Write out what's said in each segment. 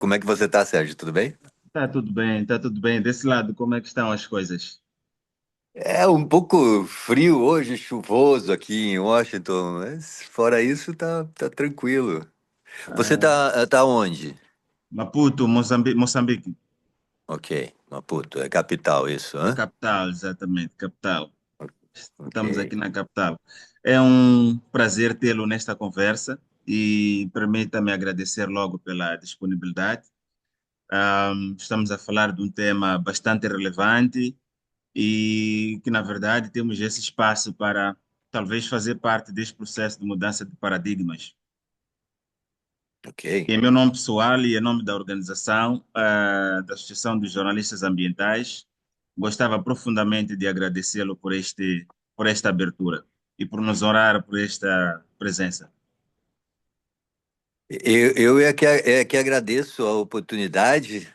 Como é que você tá, Sérgio? Tudo bem? Tá tudo bem, tá tudo bem. Desse lado, como é que estão as coisas? É um pouco frio hoje, chuvoso aqui em Washington, mas fora isso tá tranquilo. Você Ah, tá onde? Maputo, Moçambique. Ok, Maputo, é capital isso, hã? Capital, exatamente, capital. Ok. Estamos aqui na capital. É um prazer tê-lo nesta conversa e permita-me agradecer logo pela disponibilidade. Estamos a falar de um tema bastante relevante e que, na verdade, temos esse espaço para talvez fazer parte deste processo de mudança de paradigmas. Ok. Em meu nome pessoal e em nome da organização, da Associação dos Jornalistas Ambientais, gostava profundamente de agradecê-lo por esta abertura e por nos honrar por esta presença. Eu é que agradeço a oportunidade.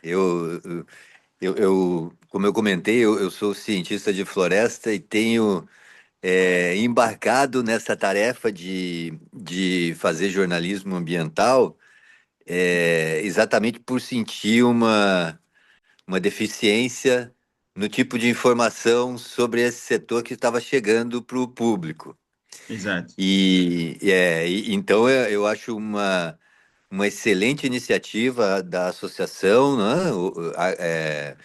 Como eu comentei, eu sou cientista de floresta e tenho embarcado nessa tarefa de fazer jornalismo ambiental. Exatamente por sentir uma deficiência no tipo de informação sobre esse setor que estava chegando para o público. Exato, Então eu acho uma excelente iniciativa da associação, né?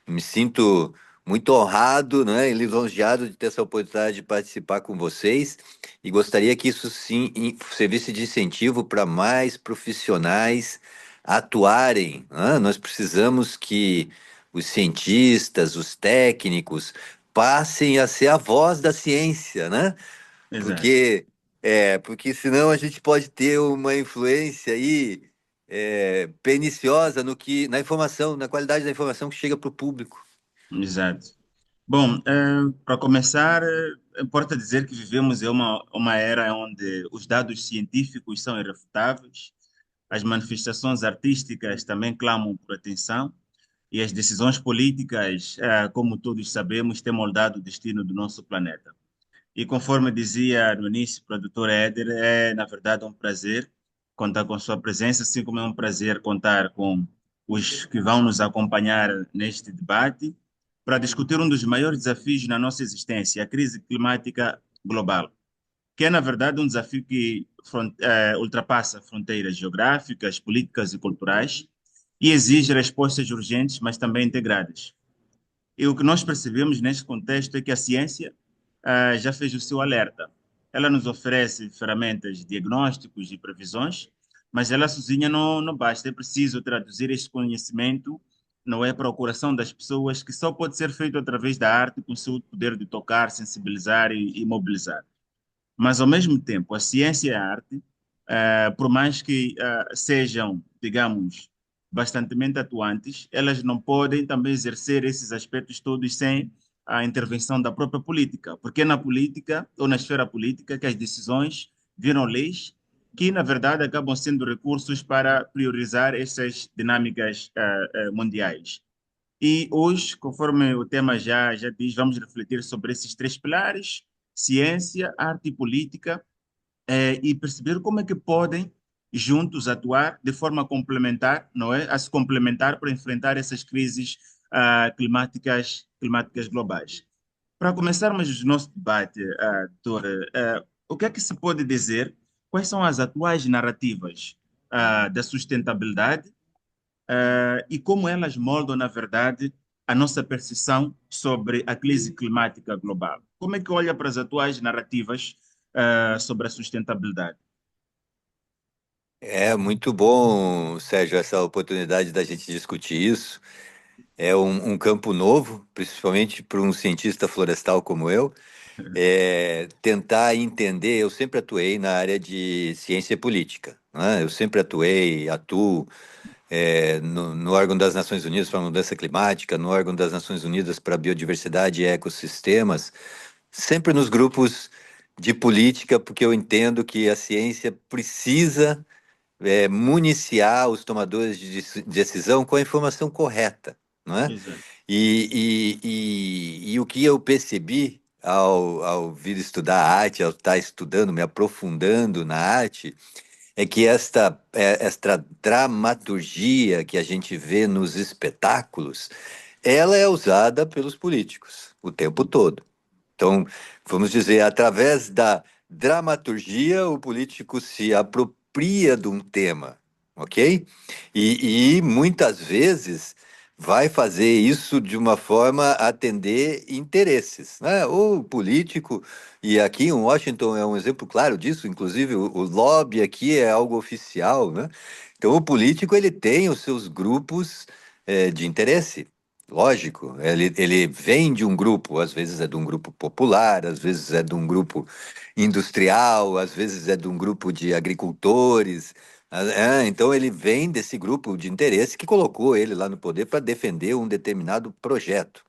Me sinto muito honrado, né, e lisonjeado de ter essa oportunidade de participar com vocês e gostaria que isso sim servisse de incentivo para mais profissionais atuarem, né? Nós precisamos que os cientistas, os técnicos passem a ser a voz da ciência, né? exato, Porque senão a gente pode ter uma influência aí perniciosa no que, na informação, na qualidade da informação que chega para o público. exato. Bom, para começar, importa dizer que vivemos em uma era onde os dados científicos são irrefutáveis, as manifestações artísticas também clamam por atenção e as decisões políticas, como todos sabemos, têm moldado o destino do nosso planeta. E conforme dizia no início o produtor Éder, é na verdade um prazer contar com sua presença, assim como é um prazer contar com os que vão nos acompanhar neste debate para discutir um dos maiores desafios na nossa existência, a crise climática global, que é na verdade um desafio que ultrapassa fronteiras geográficas, políticas e culturais e exige respostas urgentes, mas também integradas. E o que nós percebemos neste contexto é que a ciência já fez o seu alerta. Ela nos oferece ferramentas, diagnósticos e previsões, mas ela sozinha não basta. É preciso traduzir este conhecimento, não é, para o coração das pessoas, que só pode ser feito através da arte, com o seu poder de tocar, sensibilizar e mobilizar. Mas, ao mesmo tempo, a ciência e a arte, por mais que sejam, digamos, bastantemente atuantes, elas não podem também exercer esses aspectos todos sem a intervenção da própria política, porque é na política ou na esfera política que as decisões viram leis que, na verdade, acabam sendo recursos para priorizar essas dinâmicas mundiais. E hoje, conforme o tema já diz, vamos refletir sobre esses três pilares: ciência, arte e política, e perceber como é que podem juntos atuar de forma complementar, não é? A se complementar para enfrentar essas crises climáticas globais. Para começarmos o nosso debate, doutora, o que é que se pode dizer? Quais são as atuais narrativas da sustentabilidade e como elas moldam, na verdade, a nossa percepção sobre a crise climática global? Como é que olha para as atuais narrativas sobre a sustentabilidade? É muito bom, Sérgio, essa oportunidade da gente discutir isso. É um campo novo, principalmente para um cientista florestal como eu. Tentar entender. Eu sempre atuei na área de ciência política, né? Eu sempre atuo no órgão das Nações Unidas para a Mudança Climática, no órgão das Nações Unidas para a Biodiversidade e Ecossistemas, sempre nos grupos de política, porque eu entendo que a ciência precisa municiar os tomadores de decisão com a informação correta, não é? Exato. E o que eu percebi ao vir estudar arte, ao estar estudando, me aprofundando na arte, é que esta dramaturgia que a gente vê nos espetáculos, ela é usada pelos políticos o tempo todo. Então, vamos dizer, através da dramaturgia, o político se apropria de um tema, ok? E muitas vezes vai fazer isso de uma forma a atender interesses, né? O político, e aqui em Washington é um exemplo claro disso, inclusive o lobby aqui é algo oficial, né? Então, o político ele tem os seus grupos de interesse. Lógico, ele vem de um grupo, às vezes é de um grupo popular, às vezes é de um grupo industrial, às vezes é de um grupo de agricultores. Então ele vem desse grupo de interesse que colocou ele lá no poder para defender um determinado projeto.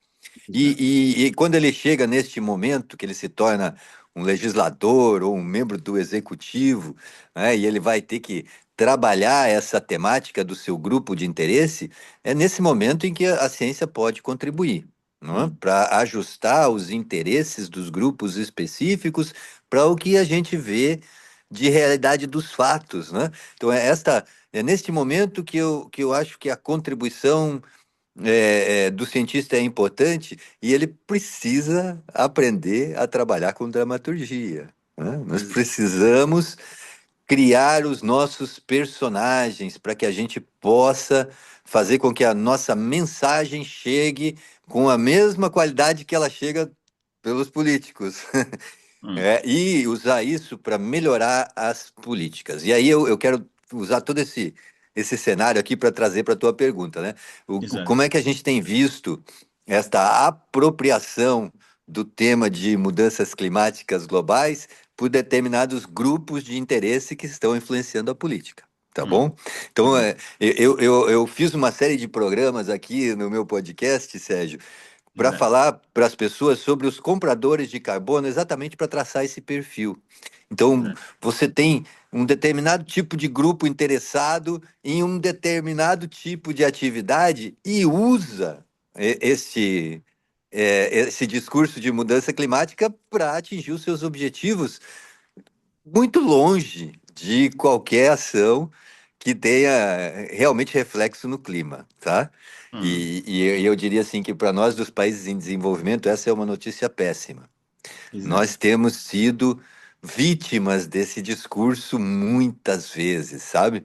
Exato. E quando ele chega neste momento que ele se torna um legislador ou um membro do executivo, né, e ele vai ter que trabalhar essa temática do seu grupo de interesse, é nesse momento em que a ciência pode contribuir, Hum, para ajustar os interesses dos grupos específicos para o que a gente vê de realidade dos fatos, né? Então é neste momento que eu acho que a contribuição do cientista é importante e ele precisa aprender a trabalhar com dramaturgia, né? Nós ex- precisamos criar os nossos personagens para que a gente possa fazer com que a nossa mensagem chegue com a mesma qualidade que ela chega pelos políticos. hum, E usar isso para melhorar as políticas. E aí eu quero usar todo esse cenário aqui para trazer para a tua pergunta, né? exato. Como é que a gente tem visto esta apropriação do tema de mudanças climáticas globais por determinados grupos de interesse que estão influenciando a política? Tá Hum, bom? Então, exato. eu fiz uma série de programas aqui no meu podcast, Sérgio, para Exato. falar para as pessoas sobre os compradores de carbono, exatamente para traçar esse perfil. Então, Exato. você tem um determinado tipo de grupo interessado em um determinado tipo de atividade e usa esse discurso de mudança climática para atingir os seus objetivos muito longe de qualquer ação que tenha realmente reflexo no clima, tá? Hum, E eu diria assim que para nós dos países em desenvolvimento, essa é uma notícia péssima. exato. Nós temos sido vítimas desse discurso muitas vezes, sabe?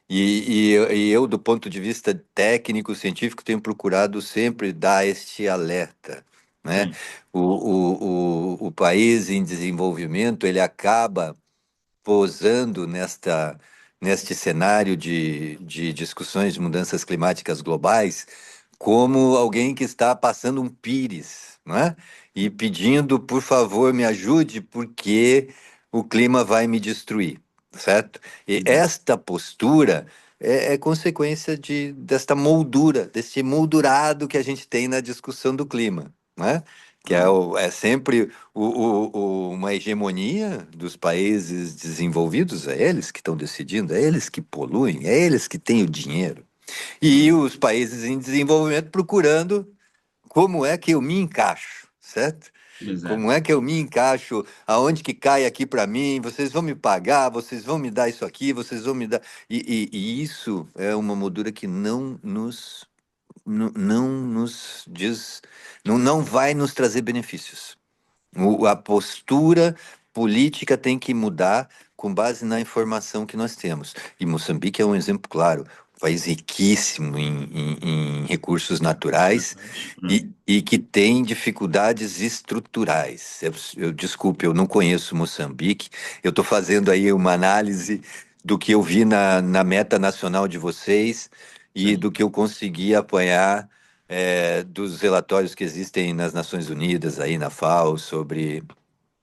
E eu, do ponto de vista técnico, científico, tenho procurado sempre dar este alerta, né? Sim. O país em desenvolvimento, ele acaba posando neste cenário de discussões de mudanças climáticas globais como alguém que está passando um pires, não é? E pedindo, por favor, me ajude, porque o clima vai me destruir, certo? E Exato. esta postura é consequência desta moldura, desse moldurado que a gente tem na discussão do clima, né? Que é, Hum, é sempre uma hegemonia dos países desenvolvidos, é eles que estão decidindo, é eles que poluem, é eles que têm o dinheiro. E hum, os países em desenvolvimento procurando como é que eu me encaixo, certo? Como exato. é que eu me encaixo? Aonde que cai aqui para mim? Vocês vão me pagar? Vocês vão me dar isso aqui? Vocês vão me dar. E isso é uma moldura que não nos diz, não vai nos trazer benefícios. A postura política tem que mudar com base na informação que nós temos. E Moçambique é um exemplo claro, um país riquíssimo em recursos naturais Naturais. e que tem dificuldades estruturais. Desculpe, eu não conheço Moçambique. Eu estou fazendo aí uma análise do que eu vi na meta nacional de vocês e Sim. do que eu consegui apanhar dos relatórios que existem nas Nações Unidas, aí na FAO,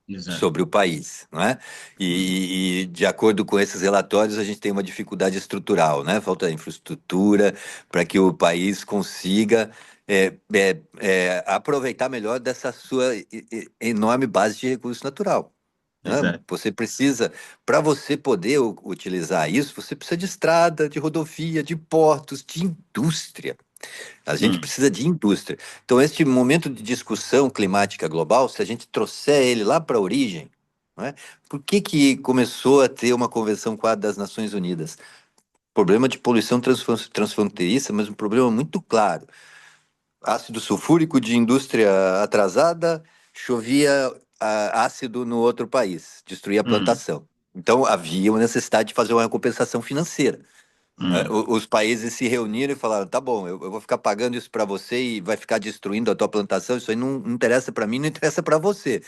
Exato. sobre o país, não é? Hum, E de acordo com esses relatórios, a gente tem uma dificuldade estrutural, né? Falta infraestrutura para que o país consiga aproveitar melhor dessa sua enorme base de recurso natural. Né? exato. Você precisa, para você poder utilizar isso, você precisa de estrada, de rodovia, de portos, de indústria. A gente Hum, precisa de indústria. Então, este momento de discussão climática global, se a gente trouxer ele lá para a origem, não é? Por que que começou a ter uma Convenção Quadro das Nações Unidas? Problema de poluição transfronteiriça, mas um problema muito claro. Ácido sulfúrico de indústria atrasada, chovia ácido no outro país, destruía a Hum, plantação. Então havia uma necessidade de fazer uma compensação financeira. hum, Os países se reuniram e falaram: tá bom, eu vou ficar pagando isso para você e vai ficar destruindo a tua plantação. Isso aí não interessa para mim, não interessa para você.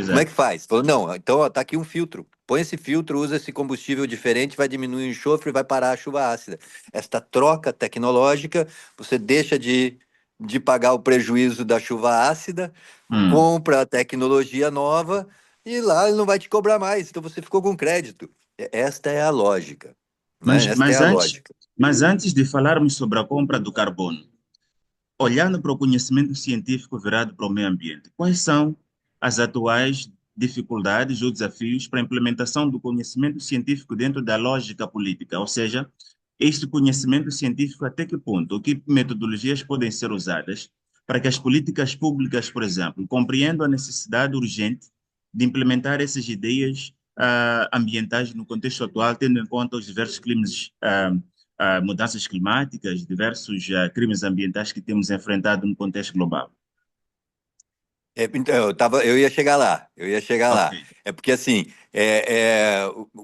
Como é que exato. faz? Falou: não, então ó, tá aqui um filtro. Põe esse filtro, usa esse combustível diferente, vai diminuir o enxofre e vai parar a chuva ácida. Esta troca tecnológica, você deixa de pagar o prejuízo da chuva ácida, Hum. compra a tecnologia nova e lá ele não vai te cobrar mais. Então você ficou com crédito. Esta é a lógica, né? Mas, Esta é mas a antes, lógica. mas antes de falarmos sobre a compra do carbono, olhando para o conhecimento científico virado para o meio ambiente, quais são as atuais dificuldades ou desafios para a implementação do conhecimento científico dentro da lógica política? Ou seja, este conhecimento científico até que ponto, ou que metodologias podem ser usadas para que as políticas públicas, por exemplo, compreendam a necessidade urgente de implementar essas ideias ambientais no contexto atual, tendo em conta os diversos crimes mudanças climáticas, diversos crimes ambientais que temos enfrentado no contexto global. Então, eu ia chegar lá, eu ia chegar Ok. lá. É porque assim,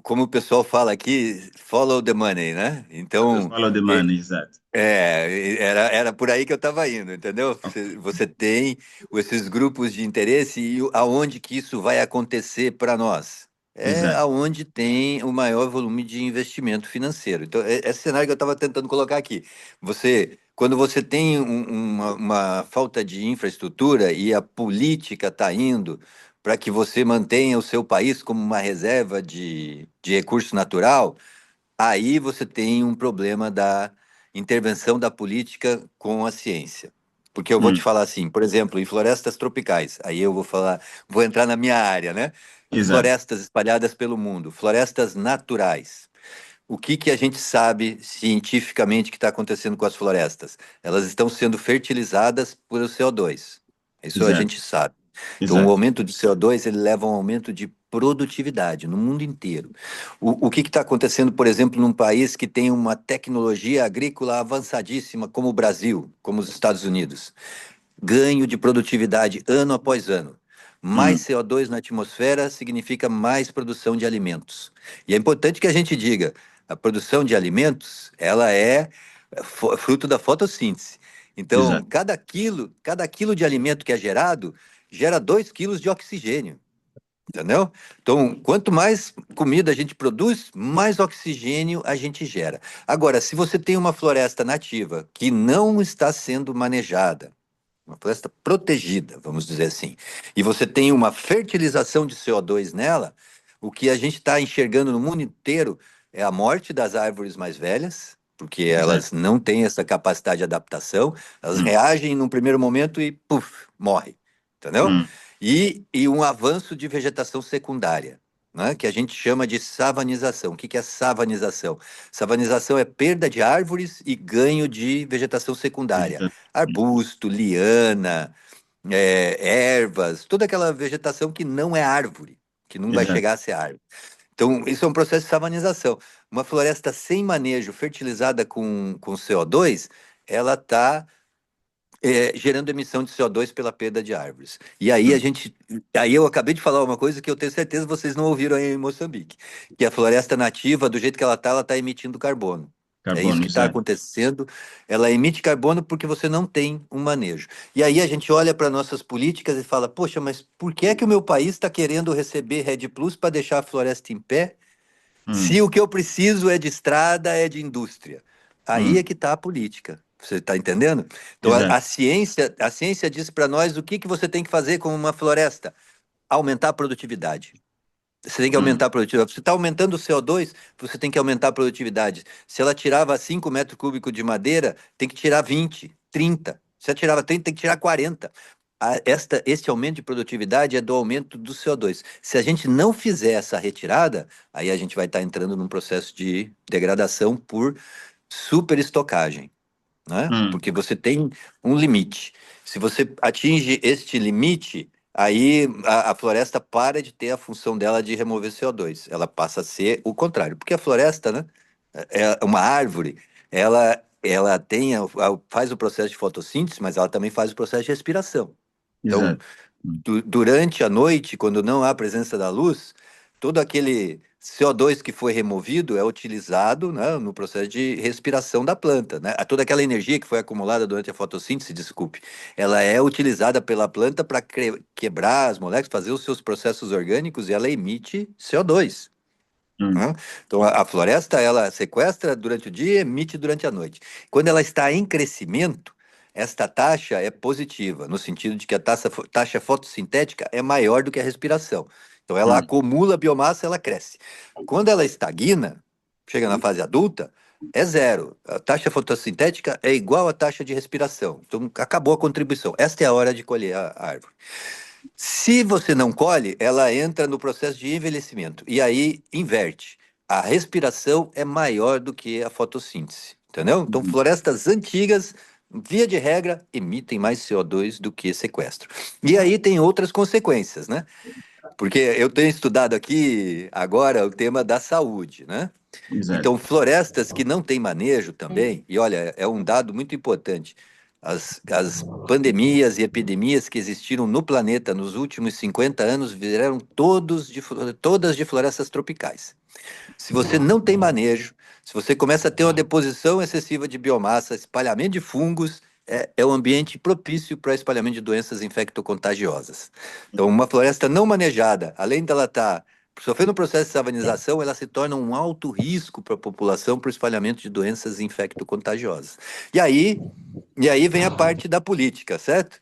como o pessoal fala aqui, follow the money, né? Então, Follow the é, money, exato. era por aí que eu estava indo, entendeu? Ok. Você tem esses grupos de interesse e aonde que isso vai acontecer para nós? É Exato. aonde tem o maior volume de investimento financeiro. Então, esse cenário que eu estava tentando colocar aqui. Quando você tem uma falta de infraestrutura e a política está indo para que você mantenha o seu país como uma reserva de recurso natural, aí você tem um problema da intervenção da política com a ciência. Porque eu vou te Hum, falar assim, por exemplo, em florestas tropicais, aí eu vou falar, vou entrar na minha área, né? exato. Florestas espalhadas pelo mundo, florestas naturais. O que que a gente sabe cientificamente que está acontecendo com as florestas? Elas estão sendo fertilizadas por o CO2. Isso a Exato. gente sabe. Então, o Exato. aumento de CO2 ele leva a um aumento de produtividade no mundo inteiro. O que está acontecendo, por exemplo, num país que tem uma tecnologia agrícola avançadíssima, como o Brasil, como os Estados Unidos? Ganho de produtividade ano após ano. Mais Hum, CO2 na atmosfera significa mais produção de alimentos. E é importante que a gente diga, a produção de alimentos, ela é fruto da fotossíntese. Então, exato. cada quilo de alimento que é gerado, gera 2 quilos de oxigênio, entendeu? Então, quanto mais comida a gente produz, mais oxigênio a gente gera. Agora, se você tem uma floresta nativa que não está sendo manejada, uma floresta protegida, vamos dizer assim, e você tem uma fertilização de CO2 nela, o que a gente está enxergando no mundo inteiro é a morte das árvores mais velhas, porque Exato. elas não têm essa capacidade de adaptação, elas Hum, reagem num primeiro momento e, puf, morre, entendeu? hum, E um avanço de vegetação secundária, né, que a gente chama de savanização. O que que é savanização? Savanização é perda de árvores e ganho de vegetação secundária, exato. arbusto, liana, ervas, toda aquela vegetação que não é árvore, que não vai Exato. chegar a ser árvore. Então, isso é um processo de savanização. Uma floresta sem manejo, fertilizada com CO2, ela está gerando emissão de CO2 pela perda de árvores. Hum, Aí eu acabei de falar uma coisa que eu tenho certeza que vocês não ouviram aí em Moçambique, que a floresta nativa, do jeito que ela está emitindo carbono. É isso carbono, que está exato. acontecendo. Ela emite carbono porque você não tem um manejo. E aí a gente olha para nossas políticas e fala: poxa, mas por que é que o meu país está querendo receber Red Plus para deixar a floresta em pé? Se Hum, o que eu preciso é de estrada, é de indústria. Aí é hum, que está a política. Você está entendendo? Então exato. a ciência diz para nós o que que você tem que fazer com uma floresta: aumentar a produtividade. Você tem que Hum, aumentar a produtividade. Você está aumentando o CO2, você tem que aumentar a produtividade. Se ela tirava 5 metros cúbicos de madeira, tem que tirar 20, 30. Se ela tirava 30, tem que tirar 40. Este aumento de produtividade é do aumento do CO2. Se a gente não fizer essa retirada, aí a gente vai estar entrando num processo de degradação por superestocagem, né? hum, Porque você tem um limite. Se você atinge este limite, aí a floresta para de ter a função dela de remover CO2. Ela passa a ser o contrário. Porque a floresta, né, é uma árvore, ela tem, faz o processo de fotossíntese, mas ela também faz o processo de respiração. Então, Exato. Hum. durante a noite, quando não há presença da luz, todo aquele CO2 que foi removido é utilizado, né, no processo de respiração da planta, né? Toda aquela energia que foi acumulada durante a fotossíntese, desculpe, ela é utilizada pela planta para quebrar as moléculas, fazer os seus processos orgânicos e ela emite CO2. Hum. Né? Então, a floresta, ela sequestra durante o dia e emite durante a noite. Quando ela está em crescimento, esta taxa é positiva, no sentido de que a taxa fotossintética é maior do que a respiração. Então, ela Hum. acumula biomassa, ela cresce. Quando ela estagna, chega na fase adulta, é zero. A taxa fotossintética é igual à taxa de respiração. Então, acabou a contribuição. Esta é a hora de colher a árvore. Se você não colhe, ela entra no processo de envelhecimento e aí inverte. A respiração é maior do que a fotossíntese, entendeu? Então, Hum. florestas antigas, via de regra, emitem mais CO2 do que sequestro. E aí tem outras consequências, né? Porque eu tenho estudado aqui agora o tema da saúde, né? Exato. Então, florestas que não têm manejo também, e olha, é um dado muito importante. As pandemias e epidemias que existiram no planeta nos últimos 50 anos vieram todas de florestas tropicais. Se você não tem manejo, se você começa a ter uma deposição excessiva de biomassa, espalhamento de fungos, é um ambiente propício para espalhamento de doenças infectocontagiosas. Então, uma floresta não manejada, além dela estar sofrendo um processo de savanização, ela se torna um alto risco para a população para o espalhamento de doenças infectocontagiosas. E aí, e aí vem a parte da política, certo?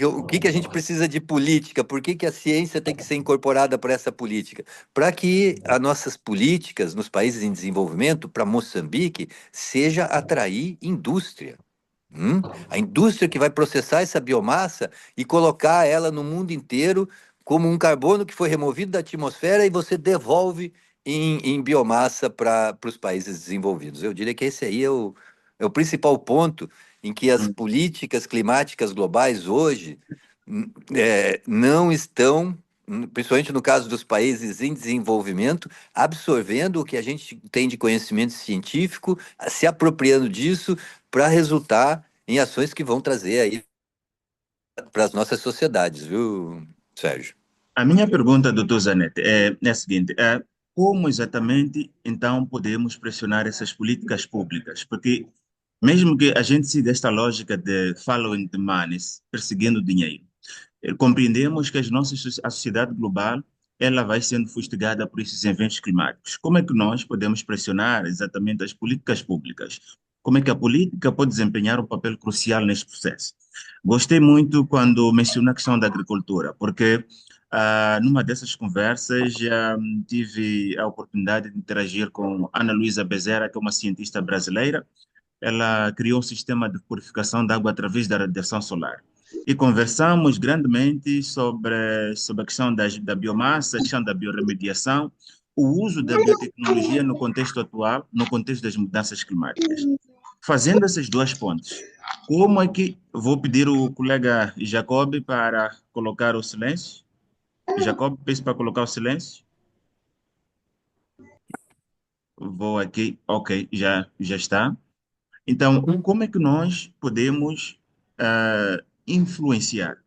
O que que a gente precisa de política? Por que que a ciência tem que ser incorporada para essa política? Para que as nossas políticas nos países em desenvolvimento, para Moçambique, seja atrair indústria. A indústria que vai processar essa biomassa e colocar ela no mundo inteiro como um carbono que foi removido da atmosfera e você devolve em biomassa para os países desenvolvidos. Eu diria que esse aí é o principal ponto em que as Hum. políticas climáticas globais hoje não estão, principalmente no caso dos países em desenvolvimento, absorvendo o que a gente tem de conhecimento científico, se apropriando disso para resultar em ações que vão trazer aí para as nossas sociedades, viu, Sérgio? A minha pergunta, doutor Zanetti, é a seguinte: como exatamente então podemos pressionar essas políticas públicas? Porque mesmo que a gente siga esta lógica de following the money, perseguindo dinheiro, compreendemos que a sociedade global ela vai sendo fustigada por esses eventos climáticos. Como é que nós podemos pressionar exatamente as políticas públicas? Como é que a política pode desempenhar um papel crucial neste processo? Gostei muito quando mencionou a questão da agricultura, porque numa dessas conversas tive a oportunidade de interagir com Ana Luísa Bezerra, que é uma cientista brasileira. Ela criou um sistema de purificação de água através da radiação solar. E conversamos grandemente sobre a questão da biomassa, a questão da biorremediação, o uso da biotecnologia no contexto atual, no contexto das mudanças climáticas. Fazendo essas duas pontes, como é que vou pedir o colega Jacob para colocar o silêncio? Jacob, peço para colocar o silêncio. Vou aqui, ok, já está. Então, como é que nós podemos influenciar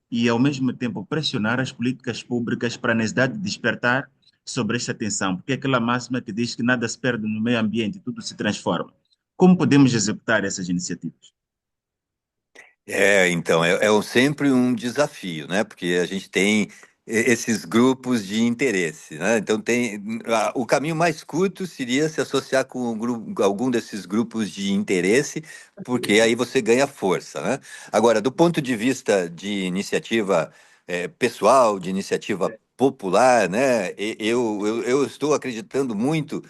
e, ao mesmo tempo, pressionar as políticas públicas para a necessidade de despertar sobre esta tensão? Porque é aquela máxima que diz que nada se perde no meio ambiente, tudo se transforma. Como podemos executar essas iniciativas? Então, sempre um desafio, né? Porque a gente tem esses grupos de interesse, né? Então, o caminho mais curto seria se associar com algum desses grupos de interesse, porque aí você ganha força, né? Agora, do ponto de vista de iniciativa pessoal, de iniciativa popular, né? Eu estou acreditando muito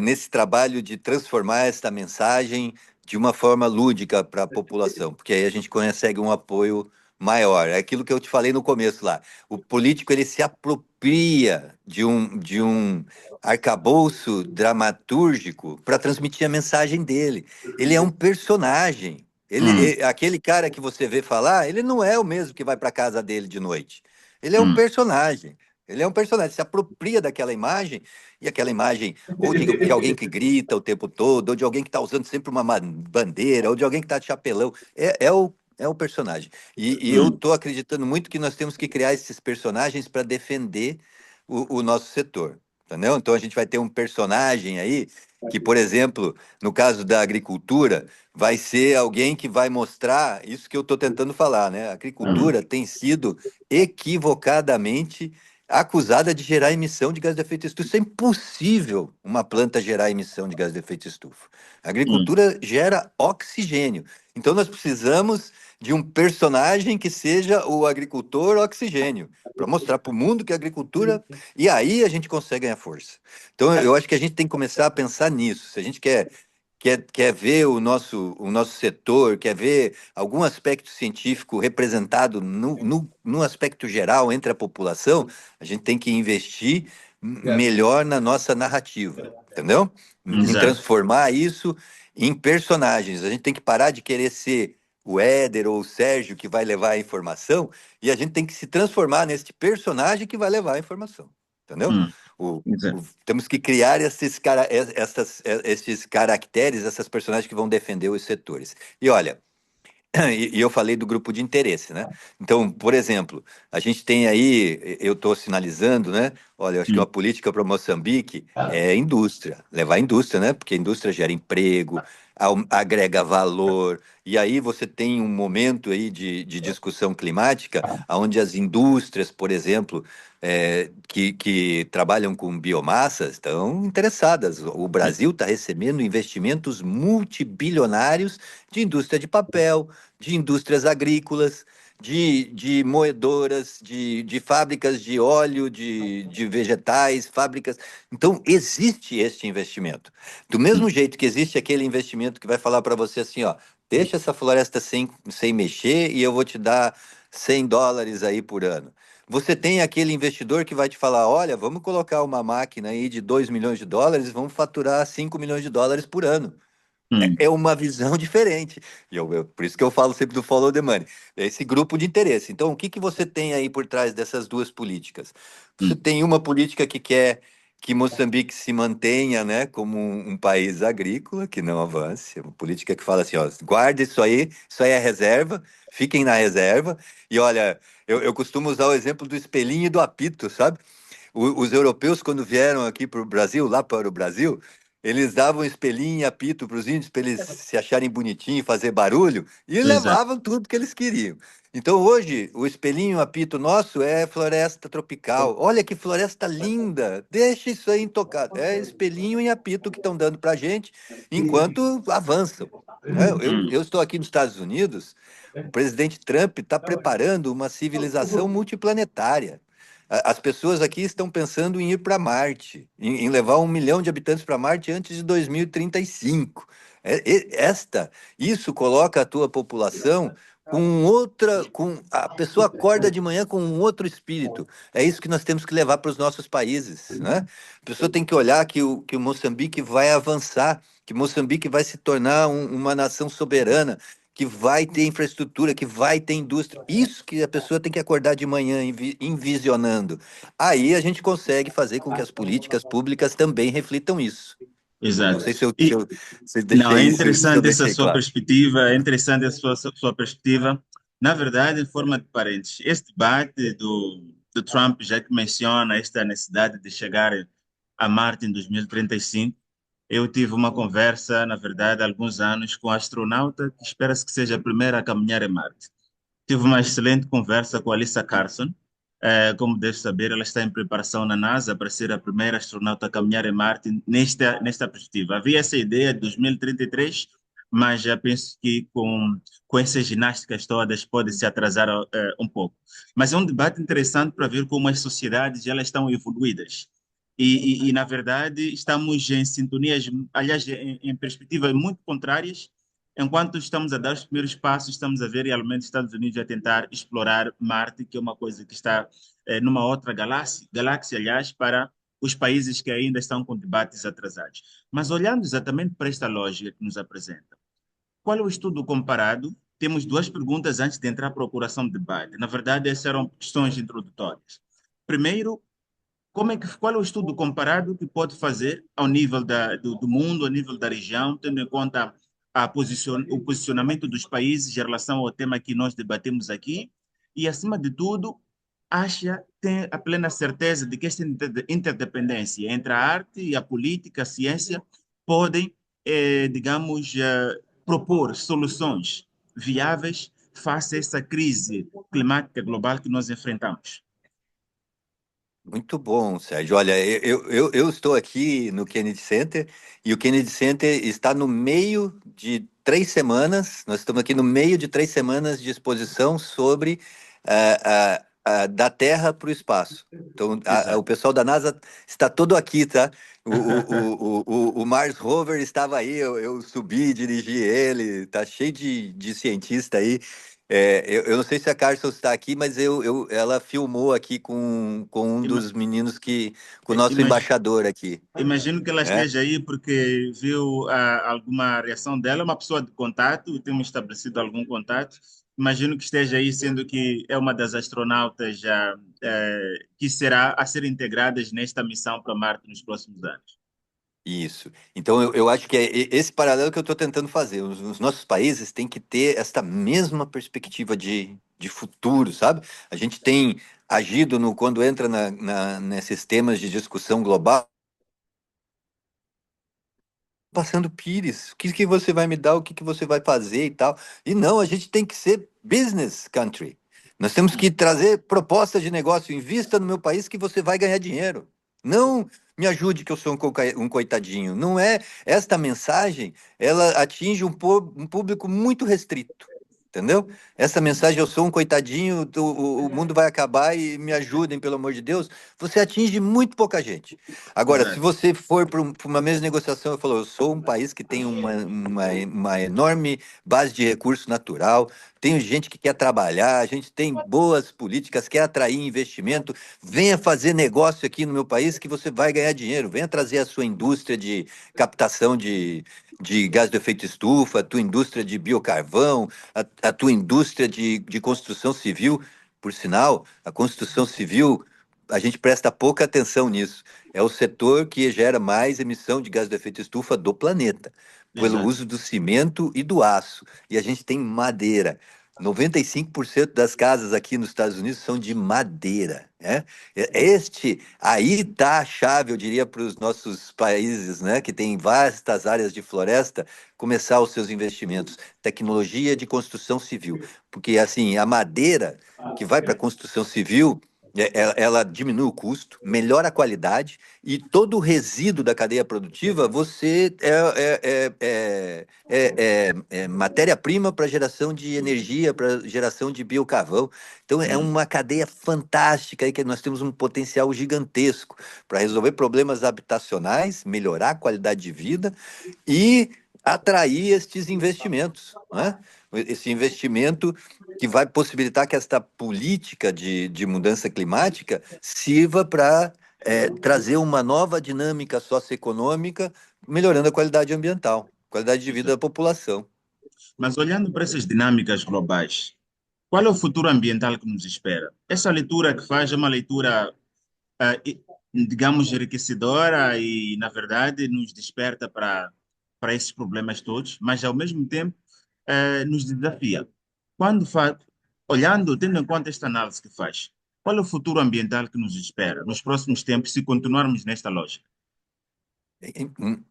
nesse trabalho de transformar esta mensagem de uma forma lúdica para a população, porque aí a gente consegue um apoio maior. É aquilo que eu te falei no começo lá. O político ele se apropria de um arcabouço dramatúrgico para transmitir a mensagem dele. Ele é um personagem. hum, Aquele cara que você vê falar, ele não é o mesmo que vai para casa dele de noite. Ele é um hum, personagem. Ele é um personagem, se apropria daquela imagem, e aquela imagem ou de alguém que grita o tempo todo, ou de alguém que está usando sempre uma bandeira, ou de alguém que está de chapelão. É o personagem. E eu hum, estou acreditando muito que nós temos que criar esses personagens para defender o nosso setor. Entendeu? Então a gente vai ter um personagem aí que, por exemplo, no caso da agricultura, vai ser alguém que vai mostrar isso que eu estou tentando falar, né? A hum, agricultura tem sido equivocadamente acusada de gerar emissão de gás de efeito estufa. Isso é impossível uma planta gerar emissão de gás de efeito estufa. A hum, agricultura gera oxigênio. Então nós precisamos de um personagem que seja o agricultor oxigênio, para mostrar para o mundo que a agricultura. E aí a gente consegue ganhar força. Então eu acho que a gente tem que começar a pensar nisso. Se a gente quer ver o nosso setor, quer ver algum aspecto científico representado no aspecto geral entre a população, a gente tem que investir melhor na nossa narrativa, entendeu? Em exato. transformar isso em personagens. A gente tem que parar de querer ser o Éder ou o Sérgio que vai levar a informação e a gente tem que se transformar neste personagem que vai levar a informação, entendeu? Hum, exato. Temos que criar esses caracteres, essas personagens que vão defender os setores. E olha, e eu falei do grupo de interesse, né? Então, por exemplo, a gente tem aí, eu estou sinalizando, né? Olha, eu acho que uma Hum, política para Moçambique é indústria, levar a indústria, né? Porque a indústria gera emprego, agrega valor, e aí você tem um momento aí de discussão climática, onde as indústrias, por exemplo, que trabalham com biomassas estão interessadas. O Brasil está recebendo investimentos multibilionários de indústria de papel, de indústrias agrícolas, de moedoras, de fábricas de óleo, de vegetais, fábricas. Então, existe este investimento. Do mesmo hum, jeito que existe aquele investimento que vai falar para você assim, ó, deixa essa floresta sem mexer e eu vou te dar US$ 100 aí por ano. Você tem aquele investidor que vai te falar, olha, vamos colocar uma máquina aí de US$ 2 milhões, vamos faturar US$ 5 milhões por ano. hum, É uma visão diferente. Por isso que eu falo sempre do follow the money. É esse grupo de interesse. Então, o que que você tem aí por trás dessas duas políticas? Você hum, tem uma política que quer que Moçambique se mantenha, né, como um país agrícola, que não avance. É uma política que fala assim, ó, guarde isso aí é reserva, fiquem na reserva. E olha, eu costumo usar o exemplo do espelhinho e do apito, sabe? Os europeus, quando vieram aqui para o Brasil, lá para o Brasil, eles davam espelhinho e apito para os índios para eles se acharem bonitinho, fazer barulho, e exato. levavam tudo que eles queriam. Então hoje, o espelhinho e apito nosso é floresta tropical. Olha que floresta linda! Deixa isso aí intocado. É espelhinho e apito que estão dando para a gente enquanto avançam. Né? Hum, Eu estou aqui nos Estados Unidos, o presidente Trump está preparando uma civilização multiplanetária. As pessoas aqui estão pensando em ir para Marte, em levar 1 milhão de habitantes para Marte antes de 2035. Isso coloca a tua população com outra, com a pessoa acorda de manhã com um outro espírito. É isso que nós temos que levar para os nossos países, né? A pessoa tem que olhar que o Moçambique vai avançar, que Moçambique vai se tornar uma nação soberana, que vai ter infraestrutura, que vai ter indústria. Isso que a pessoa tem que acordar de manhã envisionando. Aí a gente consegue fazer com que as políticas públicas também reflitam isso. Não exato. sei E, se não, é deixei isso, se eu interessante essa deixei sua claro. perspectiva, é interessante a sua perspectiva. Na verdade, em forma de parênteses, este debate do Trump, já que menciona esta necessidade de chegar a Marte em 2035, eu tive uma conversa, na verdade, há alguns anos com um astronauta que espera-se que seja a primeira a caminhar em Marte. Tive uma excelente conversa com a Alyssa Carson. Como deve saber, ela está em preparação na NASA para ser a primeira astronauta a caminhar em Marte nesta perspectiva. Havia essa ideia de 2033, mas já penso que com essas ginásticas todas pode se atrasar um pouco. Mas é um debate interessante para ver como as sociedades já elas estão evoluídas. Na verdade, estamos em sintonias, aliás, em perspectivas muito contrárias. Enquanto estamos a dar os primeiros passos, estamos a ver realmente Estados Unidos a tentar explorar Marte, que é uma coisa que está numa outra galáxia, aliás, para os países que ainda estão com debates atrasados. Mas olhando exatamente para esta lógica que nos apresenta, qual é o estudo comparado? Temos duas perguntas antes de entrar para a procuração de debate. Na verdade, essas eram questões introdutórias. Primeiro, qual é o estudo comparado que pode fazer ao nível do mundo, ao nível da região, tendo em conta o posicionamento dos países em relação ao tema que nós debatemos aqui? E, acima de tudo, tem a plena certeza de que esta interdependência entre a arte e a política, a ciência, podem, digamos, propor soluções viáveis face a essa crise climática global que nós enfrentamos. Muito bom, Sérgio. Olha, eu estou aqui no Kennedy Center e o Kennedy Center está no meio de 3 semanas. Nós estamos aqui no meio de 3 semanas de exposição sobre da Terra para o espaço. Então, o Exato. pessoal da NASA está todo aqui, tá? O Mars Rover estava aí, eu subi, dirigi ele, tá cheio de cientista aí. Eu não sei se a Carson está aqui, mas ela filmou aqui com um Ima- dos meninos com o nosso embaixador aqui, Imagino que ela né? esteja aí porque viu alguma reação dela, é uma pessoa de contato, temos estabelecido algum contato. Imagino que esteja aí, sendo que é uma das astronautas já, que será a ser integradas nesta missão para Marte nos próximos anos. Isso. Então, eu acho que é esse paralelo que eu estou tentando fazer. Os nossos países têm que ter esta mesma perspectiva de futuro, sabe? A gente tem agido quando entra nesses temas de discussão global, passando pires. O que que você vai me dar? O que que você vai fazer e tal? E não, a gente tem que ser business country. Nós temos que trazer propostas de negócio. Invista no meu país que você vai ganhar dinheiro. Não me ajude que eu sou um coitadinho. Não é esta mensagem, ela atinge um público muito restrito. Entendeu? Essa mensagem, eu sou um coitadinho, o mundo vai acabar e me ajudem, pelo amor de Deus, você atinge muito pouca gente. Agora, se Exato. você for para uma mesma negociação, eu falo, eu sou um país que tem uma enorme base de recurso natural, tenho gente que quer trabalhar, a gente tem boas políticas, quer atrair investimento, venha fazer negócio aqui no meu país que você vai ganhar dinheiro, venha trazer a sua indústria de captação de gás do efeito estufa, a tua indústria de biocarvão, a tua indústria de construção civil. Por sinal, a construção civil, a gente presta pouca atenção nisso. É o setor que gera mais emissão de gás do efeito estufa do planeta, pelo Exato. uso do cimento e do aço. E a gente tem madeira. 95% das casas aqui nos Estados Unidos são de madeira, né? Aí está a chave, eu diria, para os nossos países, né, que têm vastas áreas de floresta, começar os seus investimentos. Tecnologia de construção civil. Porque, assim, a madeira que vai para a construção civil, ela diminui o custo, melhora a qualidade e todo o resíduo da cadeia produtiva você é matéria-prima para geração de energia, para geração de biocarvão. Então é Hum. uma cadeia fantástica aí que nós temos um potencial gigantesco para resolver problemas habitacionais, melhorar a qualidade de vida e atrair estes investimentos, né? Esse investimento que vai possibilitar que esta política de mudança climática sirva para trazer uma nova dinâmica socioeconômica, melhorando a qualidade ambiental, qualidade de vida da Exato. população. Mas olhando para essas dinâmicas globais, qual é o futuro ambiental que nos espera? Essa leitura que faz é uma leitura, digamos, enriquecedora e, na verdade, nos desperta para esses problemas todos, mas, ao mesmo tempo, nos desafia. Quando fa Olhando, tendo em conta esta análise que faz, qual é o futuro ambiental que nos espera nos próximos tempos se continuarmos nesta lógica?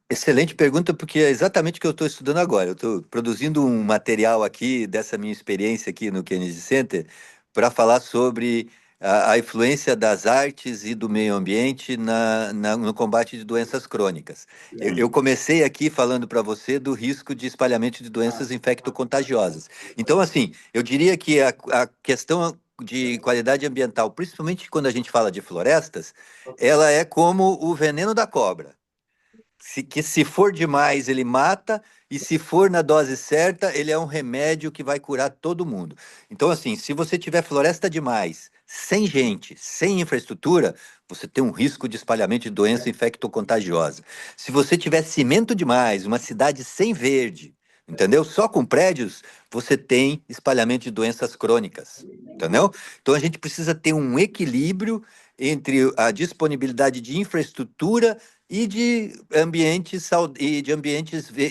Excelente pergunta, porque é exatamente o que eu estou estudando agora. Eu estou produzindo um material aqui dessa minha experiência aqui no Kennedy Center para falar sobre a influência das artes e do meio ambiente no combate de doenças crônicas. Eu comecei aqui falando para você do risco de espalhamento de doenças infecto-contagiosas. Então, assim, eu diria que a questão de qualidade ambiental, principalmente quando a gente fala de florestas, ela é como o veneno da cobra. Se for demais, ele mata, e se for na dose certa, ele é um remédio que vai curar todo mundo. Então, assim, se você tiver floresta demais, sem gente, sem infraestrutura, você tem um risco de espalhamento de doença infecto-contagiosa. Se você tiver cimento demais, uma cidade sem verde, entendeu? Só com prédios você tem espalhamento de doenças crônicas, entendeu? Então a gente precisa ter um equilíbrio entre a disponibilidade de infraestrutura e de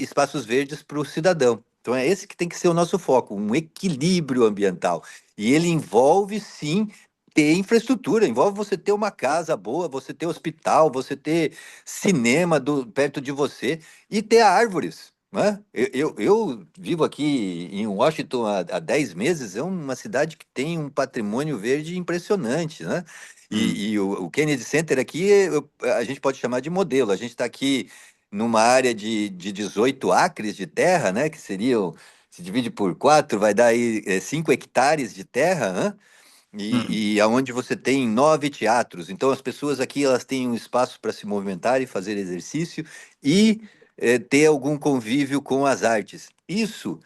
espaços verdes para o cidadão. Então é esse que tem que ser o nosso foco, um equilíbrio ambiental. E ele envolve, sim, ter infraestrutura, envolve você ter uma casa boa, você ter hospital, você ter cinema perto de você e ter árvores. Né? Eu vivo aqui em Washington há 10 meses, é uma cidade que tem um patrimônio verde impressionante, né? Hum, E o Kennedy Center aqui, a gente pode chamar de modelo. A gente está aqui numa área de 18 acres de terra, né? Que seriam, se divide por 4, vai dar aí 5 hectares de terra, né? hum, E aonde você tem 9 teatros. Então as pessoas aqui elas têm um espaço para se movimentar e fazer exercício e ter algum convívio com as artes. Isso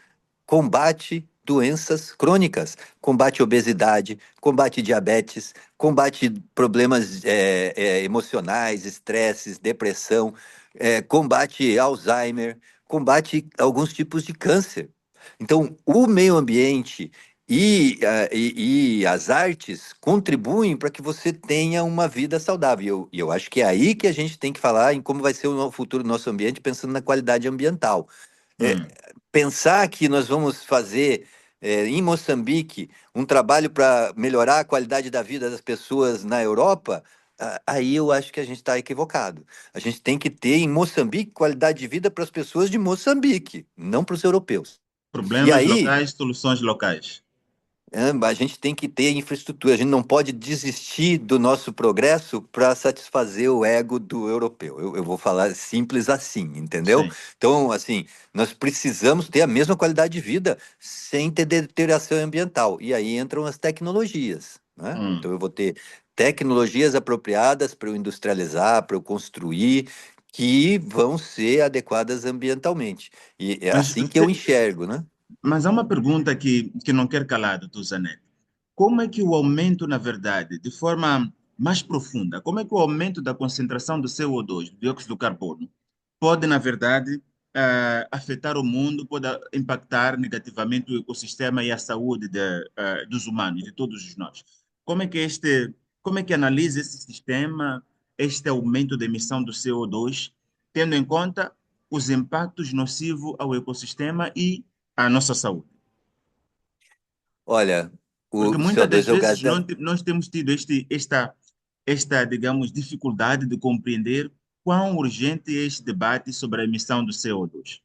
combate doenças crônicas, combate obesidade, combate diabetes, combate problemas emocionais, estresses, depressão, combate Alzheimer, combate alguns tipos de câncer. Então, o meio ambiente e as artes contribuem para que você tenha uma vida saudável. E eu acho que é aí que a gente tem que falar em como vai ser o futuro do nosso ambiente, pensando na qualidade ambiental. É, hum. pensar que nós vamos fazer em Moçambique um trabalho para melhorar a qualidade da vida das pessoas na Europa, aí eu acho que a gente está equivocado. A gente tem que ter em Moçambique qualidade de vida para as pessoas de Moçambique, não para os europeus. E Problemas aí, locais, soluções locais. a gente tem que ter infraestrutura, a gente não pode desistir do nosso progresso para satisfazer o ego do europeu. Eu vou falar simples assim, entendeu? Sim. Então, assim, nós precisamos ter a mesma qualidade de vida sem ter deterioração ambiental. E aí entram as tecnologias, né? Hum. Então, eu vou ter tecnologias apropriadas para eu industrializar, para eu construir, que vão ser adequadas ambientalmente. E é Mas, assim que eu enxergo, né? mas há uma pergunta que não quer calar, doutor Zanetti. Como é que o aumento, na verdade, de forma mais profunda, como é que o aumento da concentração do CO2, do dióxido de carbono, pode, na verdade, afetar o mundo, pode impactar negativamente o ecossistema e a saúde dos humanos, de todos nós? Como é que como é que analisa esse sistema, este aumento da emissão do CO2, tendo em conta os impactos nocivos ao ecossistema e à nossa saúde? Olha, Porque o muitas das CO2 é o gás vezes da. nós temos tido esta, digamos, dificuldade de compreender quão urgente é este debate sobre a emissão do CO2.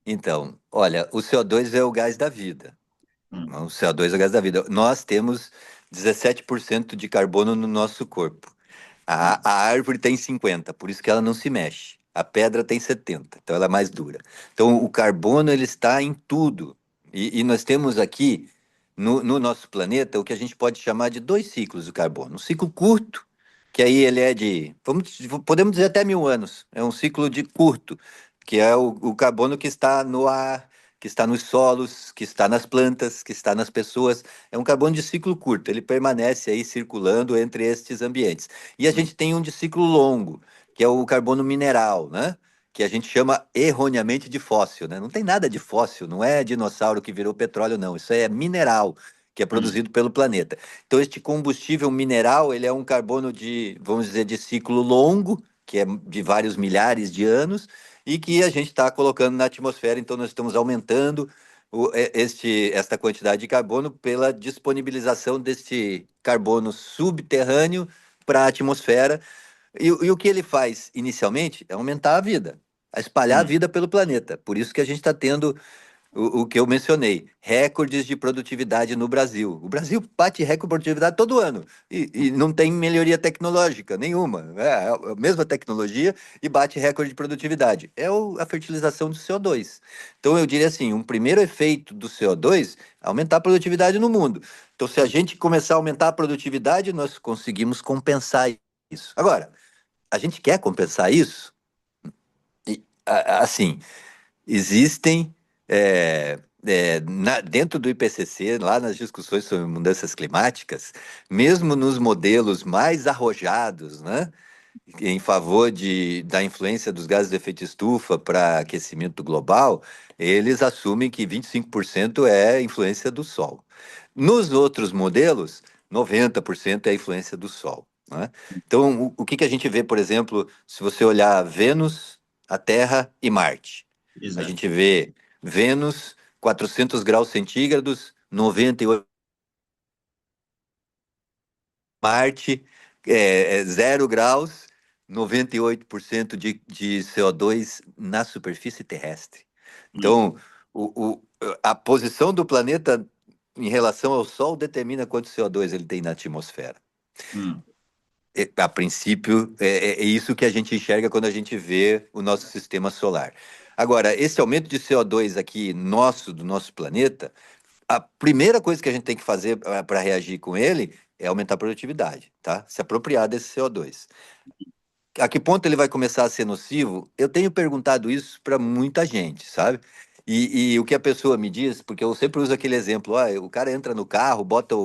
Então, olha, o CO2 é o gás da vida. Hum, O CO2 é o gás da vida. Nós temos 17% de carbono no nosso corpo. hum, A árvore tem 50, por isso que ela não se mexe. A pedra tem 70, então ela é mais dura. Então, o carbono ele está em tudo. E nós temos aqui no nosso planeta o que a gente pode chamar de dois ciclos do carbono. Um ciclo curto, que aí ele é podemos dizer até 1.000 anos. É um ciclo de curto, que é o carbono que está no ar, que está nos solos, que está nas plantas, que está nas pessoas. É um carbono de ciclo curto, ele permanece aí circulando entre estes ambientes. E a hum, gente tem um de ciclo longo, que é o carbono mineral, né? Que a gente chama erroneamente de fóssil, né? Não tem nada de fóssil, não é dinossauro que virou petróleo, não. Isso é mineral, que é hum, produzido pelo planeta. Então, este combustível mineral, ele é um carbono vamos dizer, de ciclo longo, que é de vários milhares de anos, e que a gente está colocando na atmosfera. Então, nós estamos aumentando esta quantidade de carbono pela disponibilização deste carbono subterrâneo para a atmosfera. E o que ele faz inicialmente é aumentar a vida, a espalhar a hum. vida pelo planeta. Por isso que a gente está tendo o que eu mencionei, recordes de produtividade no Brasil. O Brasil bate recorde de produtividade todo ano e não tem melhoria tecnológica nenhuma. É a mesma tecnologia e bate recorde de produtividade. É a fertilização do CO2. Então eu diria assim, um primeiro efeito do CO2 é aumentar a produtividade no mundo. Então se a gente começar a aumentar a produtividade, nós conseguimos compensar isso. Agora, a gente quer compensar isso? Assim, existem dentro do IPCC, lá nas discussões sobre mudanças climáticas, mesmo nos modelos mais arrojados, né? em favor da influência dos gases de efeito estufa para aquecimento global, eles assumem que 25% é influência do Sol. Nos outros modelos, 90% é a influência do Sol, né? Então, o que que a gente vê, por exemplo, se você olhar Vênus, a Terra e Marte? A Exato. gente vê Vênus, 400 graus centígrados, 98. Marte, 0 graus, 98% de CO2 na superfície terrestre. Hum, Então, a posição do planeta em relação ao Sol determina quanto CO2 ele tem na atmosfera. hum, A princípio, é isso que a gente enxerga quando a gente vê o nosso sistema solar. Agora, esse aumento de CO2 aqui nosso, do nosso planeta, a primeira coisa que a gente tem que fazer para reagir com ele é aumentar a produtividade, tá? Se apropriar desse CO2. A que ponto ele vai começar a ser nocivo? Eu tenho perguntado isso para muita gente, sabe? E o que a pessoa me diz, porque eu sempre uso aquele exemplo, o cara entra no carro, bota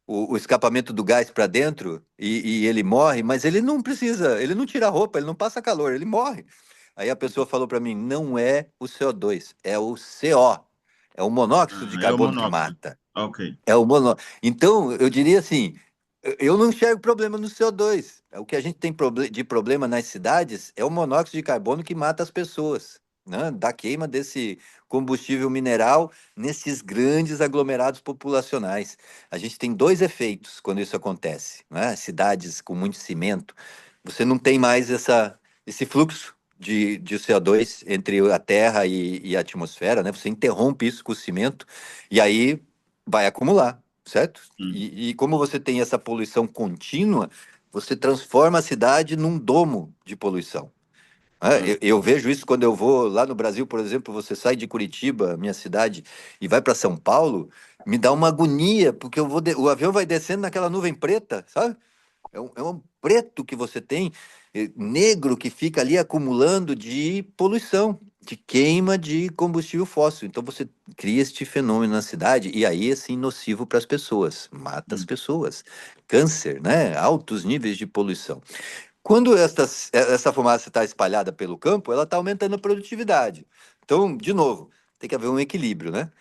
o escapamento do gás para dentro e ele morre, mas ele não precisa, ele não tira a roupa, ele não passa calor, ele morre. Aí a pessoa falou para mim, não é o CO2, é o CO, é o monóxido de é o carbono que monóxido. mata. Ok. É o mono... Então, eu diria assim, eu não enxergo problema no CO2. O que a gente tem de problema nas cidades é o monóxido de carbono que mata as pessoas, né? Da queima desse combustível mineral nesses grandes aglomerados populacionais. A gente tem dois efeitos quando isso acontece, né? Cidades com muito cimento, você não tem mais esse fluxo de CO2 entre a Terra e a atmosfera, né? Você interrompe isso com o cimento e aí vai acumular, certo? Hum, E como você tem essa poluição contínua, você transforma a cidade num domo de poluição. Né? ah, Eu vejo isso quando eu vou lá no Brasil, por exemplo, você sai de Curitiba, minha cidade, e vai para São Paulo, me dá uma agonia, porque o avião vai descendo naquela nuvem preta, sabe? É um preto que você tem, negro, que fica ali acumulando de poluição, de queima de combustível fóssil. Então você cria este fenômeno na cidade e aí assim nocivo para as pessoas, mata as hum, pessoas. Câncer, né? Altos níveis de poluição. Quando essa fumaça está espalhada pelo campo, ela está aumentando a produtividade. Então, de novo, tem que haver um equilíbrio, né?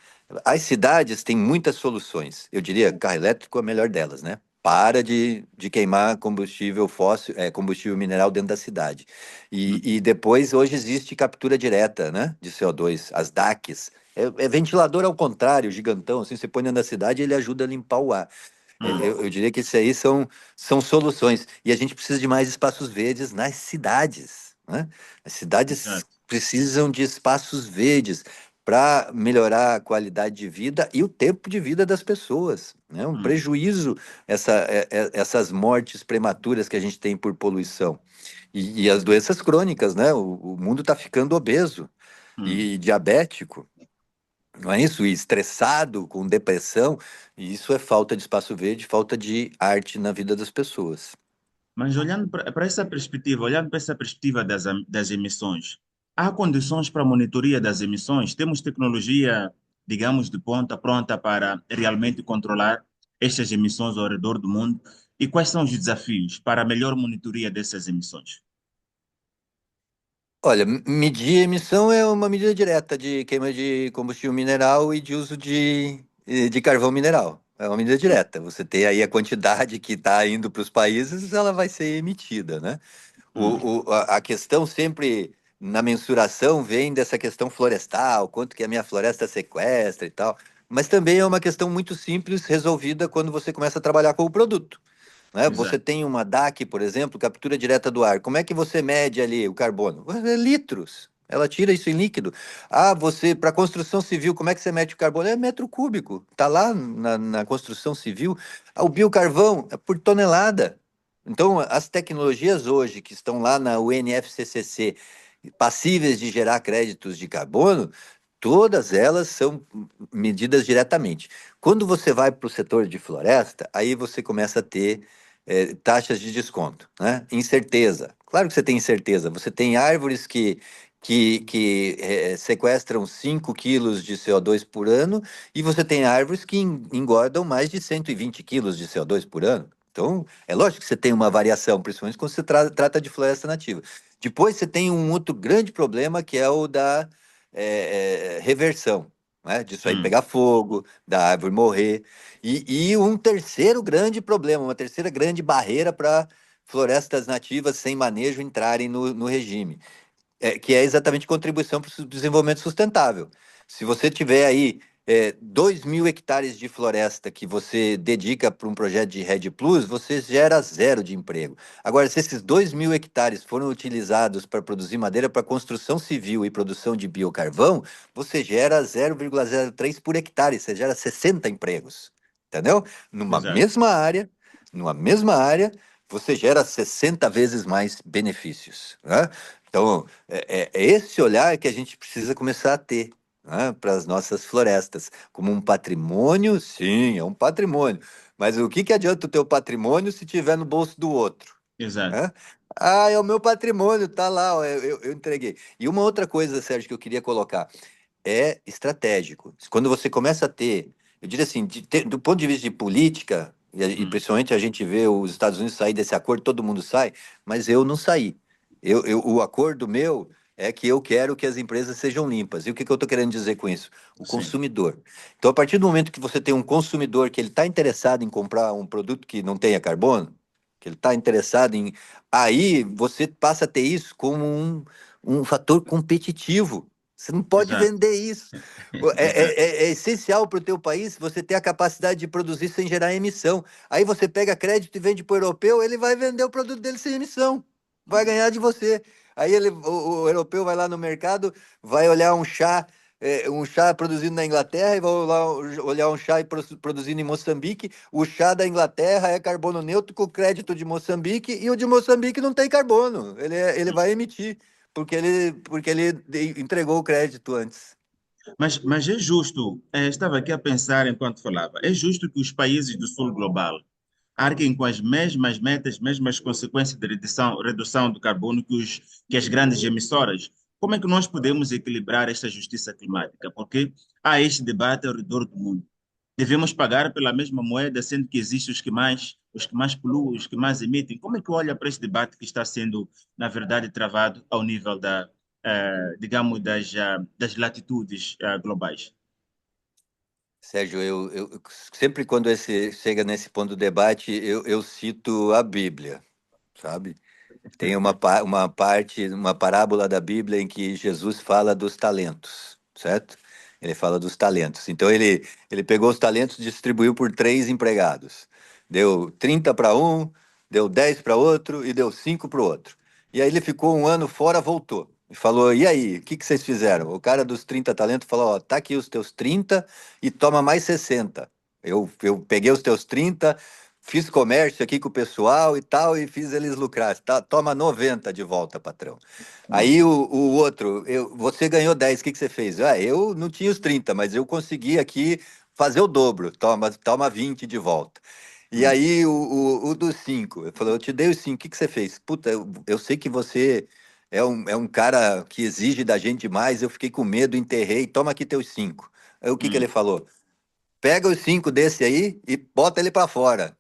As cidades têm muitas soluções. Eu diria, carro elétrico é a melhor delas, né? Para de queimar combustível fóssil, combustível mineral dentro da cidade. hum, E depois, hoje existe captura direta, né? De CO2, as DACs. É ventilador ao contrário, gigantão. Assim, você põe dentro da cidade, ele ajuda a limpar o ar. hum. Eu diria que isso aí são soluções. E a gente precisa de mais espaços verdes nas cidades, né? As cidades Exato. precisam de espaços verdes para melhorar a qualidade de vida e o tempo de vida das pessoas. É um Hum, prejuízo essas mortes prematuras que a gente tem por poluição. E as doenças crônicas, né? O mundo está ficando obeso hum. e diabético. Não é isso? E estressado, com depressão, e isso é falta de espaço verde, falta de arte na vida das pessoas. Mas olhando para essa perspectiva, olhando para essa perspectiva das emissões, há condições para a monitoria das emissões? Temos tecnologia, digamos, de ponta pronta para realmente controlar estas emissões ao redor do mundo? E quais são os desafios para a melhor monitoria dessas emissões? Olha, medir emissão é uma medida direta de queima de combustível mineral e de uso de carvão mineral. É uma medida direta. Você tem aí a quantidade que está indo para os países, ela vai ser emitida, né? Hum, A questão sempre na mensuração vem dessa questão florestal, quanto que a minha floresta sequestra e tal. Mas também é uma questão muito simples, resolvida quando você começa a trabalhar com o produto, né? Você exato. tem uma DAC, por exemplo, captura direta do ar. Como é que você mede ali o carbono? É litros. Ela tira isso em líquido. Para construção civil, como é que você mede o carbono? É metro cúbico. Está lá na construção civil. O biocarvão é por tonelada. Então, as tecnologias hoje que estão lá na UNFCCC, passíveis de gerar créditos de carbono, todas elas são medidas diretamente. Quando você vai para o setor de floresta, aí você começa a ter taxas de desconto, né? Incerteza. Claro que você tem incerteza. Você tem árvores que sequestram 5 quilos de CO2 por ano e você tem árvores que engordam mais de 120 quilos de CO2 por ano. Então, é lógico que você tem uma variação, principalmente quando você trata de floresta nativa. Depois você tem um outro grande problema que é o da reversão, né? Disso aí Hum, pegar fogo, da árvore morrer. E um terceiro grande problema, uma terceira grande barreira para florestas nativas sem manejo entrarem no regime, que é exatamente contribuição para o desenvolvimento sustentável. Se você tiver aí 2.000 hectares de floresta que você dedica para um projeto de Rede Plus, você gera zero de emprego. Agora, se esses 2.000 hectares foram utilizados para produzir madeira para construção civil e produção de biocarvão, você gera 0,03 por hectare, você gera 60 empregos. Entendeu? Numa exato, mesma área, numa mesma área, você gera 60 vezes mais benefícios, né? Então, é esse olhar que a gente precisa começar a ter, né, para as nossas florestas. Como um patrimônio, sim, é um patrimônio. Mas o que que adianta o teu patrimônio se tiver no bolso do outro? exato. Né? Ah, é o meu patrimônio, tá lá, ó, eu entreguei. E uma outra coisa, Sérgio, que eu queria colocar, é estratégico. Quando você começa a ter, eu diria assim, do ponto de vista de política, e Hum, principalmente a gente vê os Estados Unidos sair desse acordo, todo mundo sai, mas eu não saí. O acordo meu é que eu quero que as empresas sejam limpas. E o que que eu estou querendo dizer com isso? O sim, consumidor. Então, a partir do momento que você tem um consumidor que ele está interessado em comprar um produto que não tenha carbono, que ele está interessado em. Aí você passa a ter isso como um fator competitivo. Você não pode exato, vender isso. exato. É essencial para o teu país você ter a capacidade de produzir sem gerar emissão. Aí você pega crédito e vende para o europeu, ele vai vender o produto dele sem emissão. Vai ganhar de você. Aí o europeu vai lá no mercado, vai olhar um chá produzido na Inglaterra e vai olhar um chá produzido em Moçambique. O chá da Inglaterra é carbono neutro com crédito de Moçambique e o de Moçambique não tem carbono. Ele vai emitir porque ele entregou o crédito antes. Mas é justo, estava aqui a pensar enquanto falava, é justo que os países do sul global arquem com as mesmas metas, mesmas consequências de redução do carbono que as grandes emissoras. Como é que nós podemos equilibrar esta justiça climática? Porque há este debate ao redor do mundo. Devemos pagar pela mesma moeda, sendo que existem os que mais poluem, os que mais emitem. Como é que olha para este debate que está sendo, na verdade, travado ao nível digamos, das latitudes globais? Sérgio, sempre quando chega nesse ponto do debate, eu cito a Bíblia, sabe? Tem uma parte, uma parábola da Bíblia em que Jesus fala dos talentos, certo? Ele fala dos talentos. Então ele pegou os talentos e distribuiu por três empregados. Deu 30 para um, deu 10 para outro e deu 5 para o outro. E aí ele ficou um ano fora, voltou. E falou: E aí, o que que vocês fizeram? O cara dos 30 talentos falou: Ó, tá aqui os teus 30 e toma mais 60. Eu peguei os teus 30, fiz comércio aqui com o pessoal e tal, e fiz eles lucrar. Tá, toma 90 de volta, patrão. Hum, Aí o outro, você ganhou 10, o que que você fez? Ah, eu não tinha os 30, mas eu consegui aqui fazer o dobro. Toma 20 de volta. E hum, aí o dos 5, ele falou, eu te dei os 5, o que que você fez? Puta, eu sei que você é um cara que exige da gente mais, eu fiquei com medo, enterrei, toma aqui teus 5. Aí o que que ele hum, falou? Pega os 5 desse aí e bota ele para fora.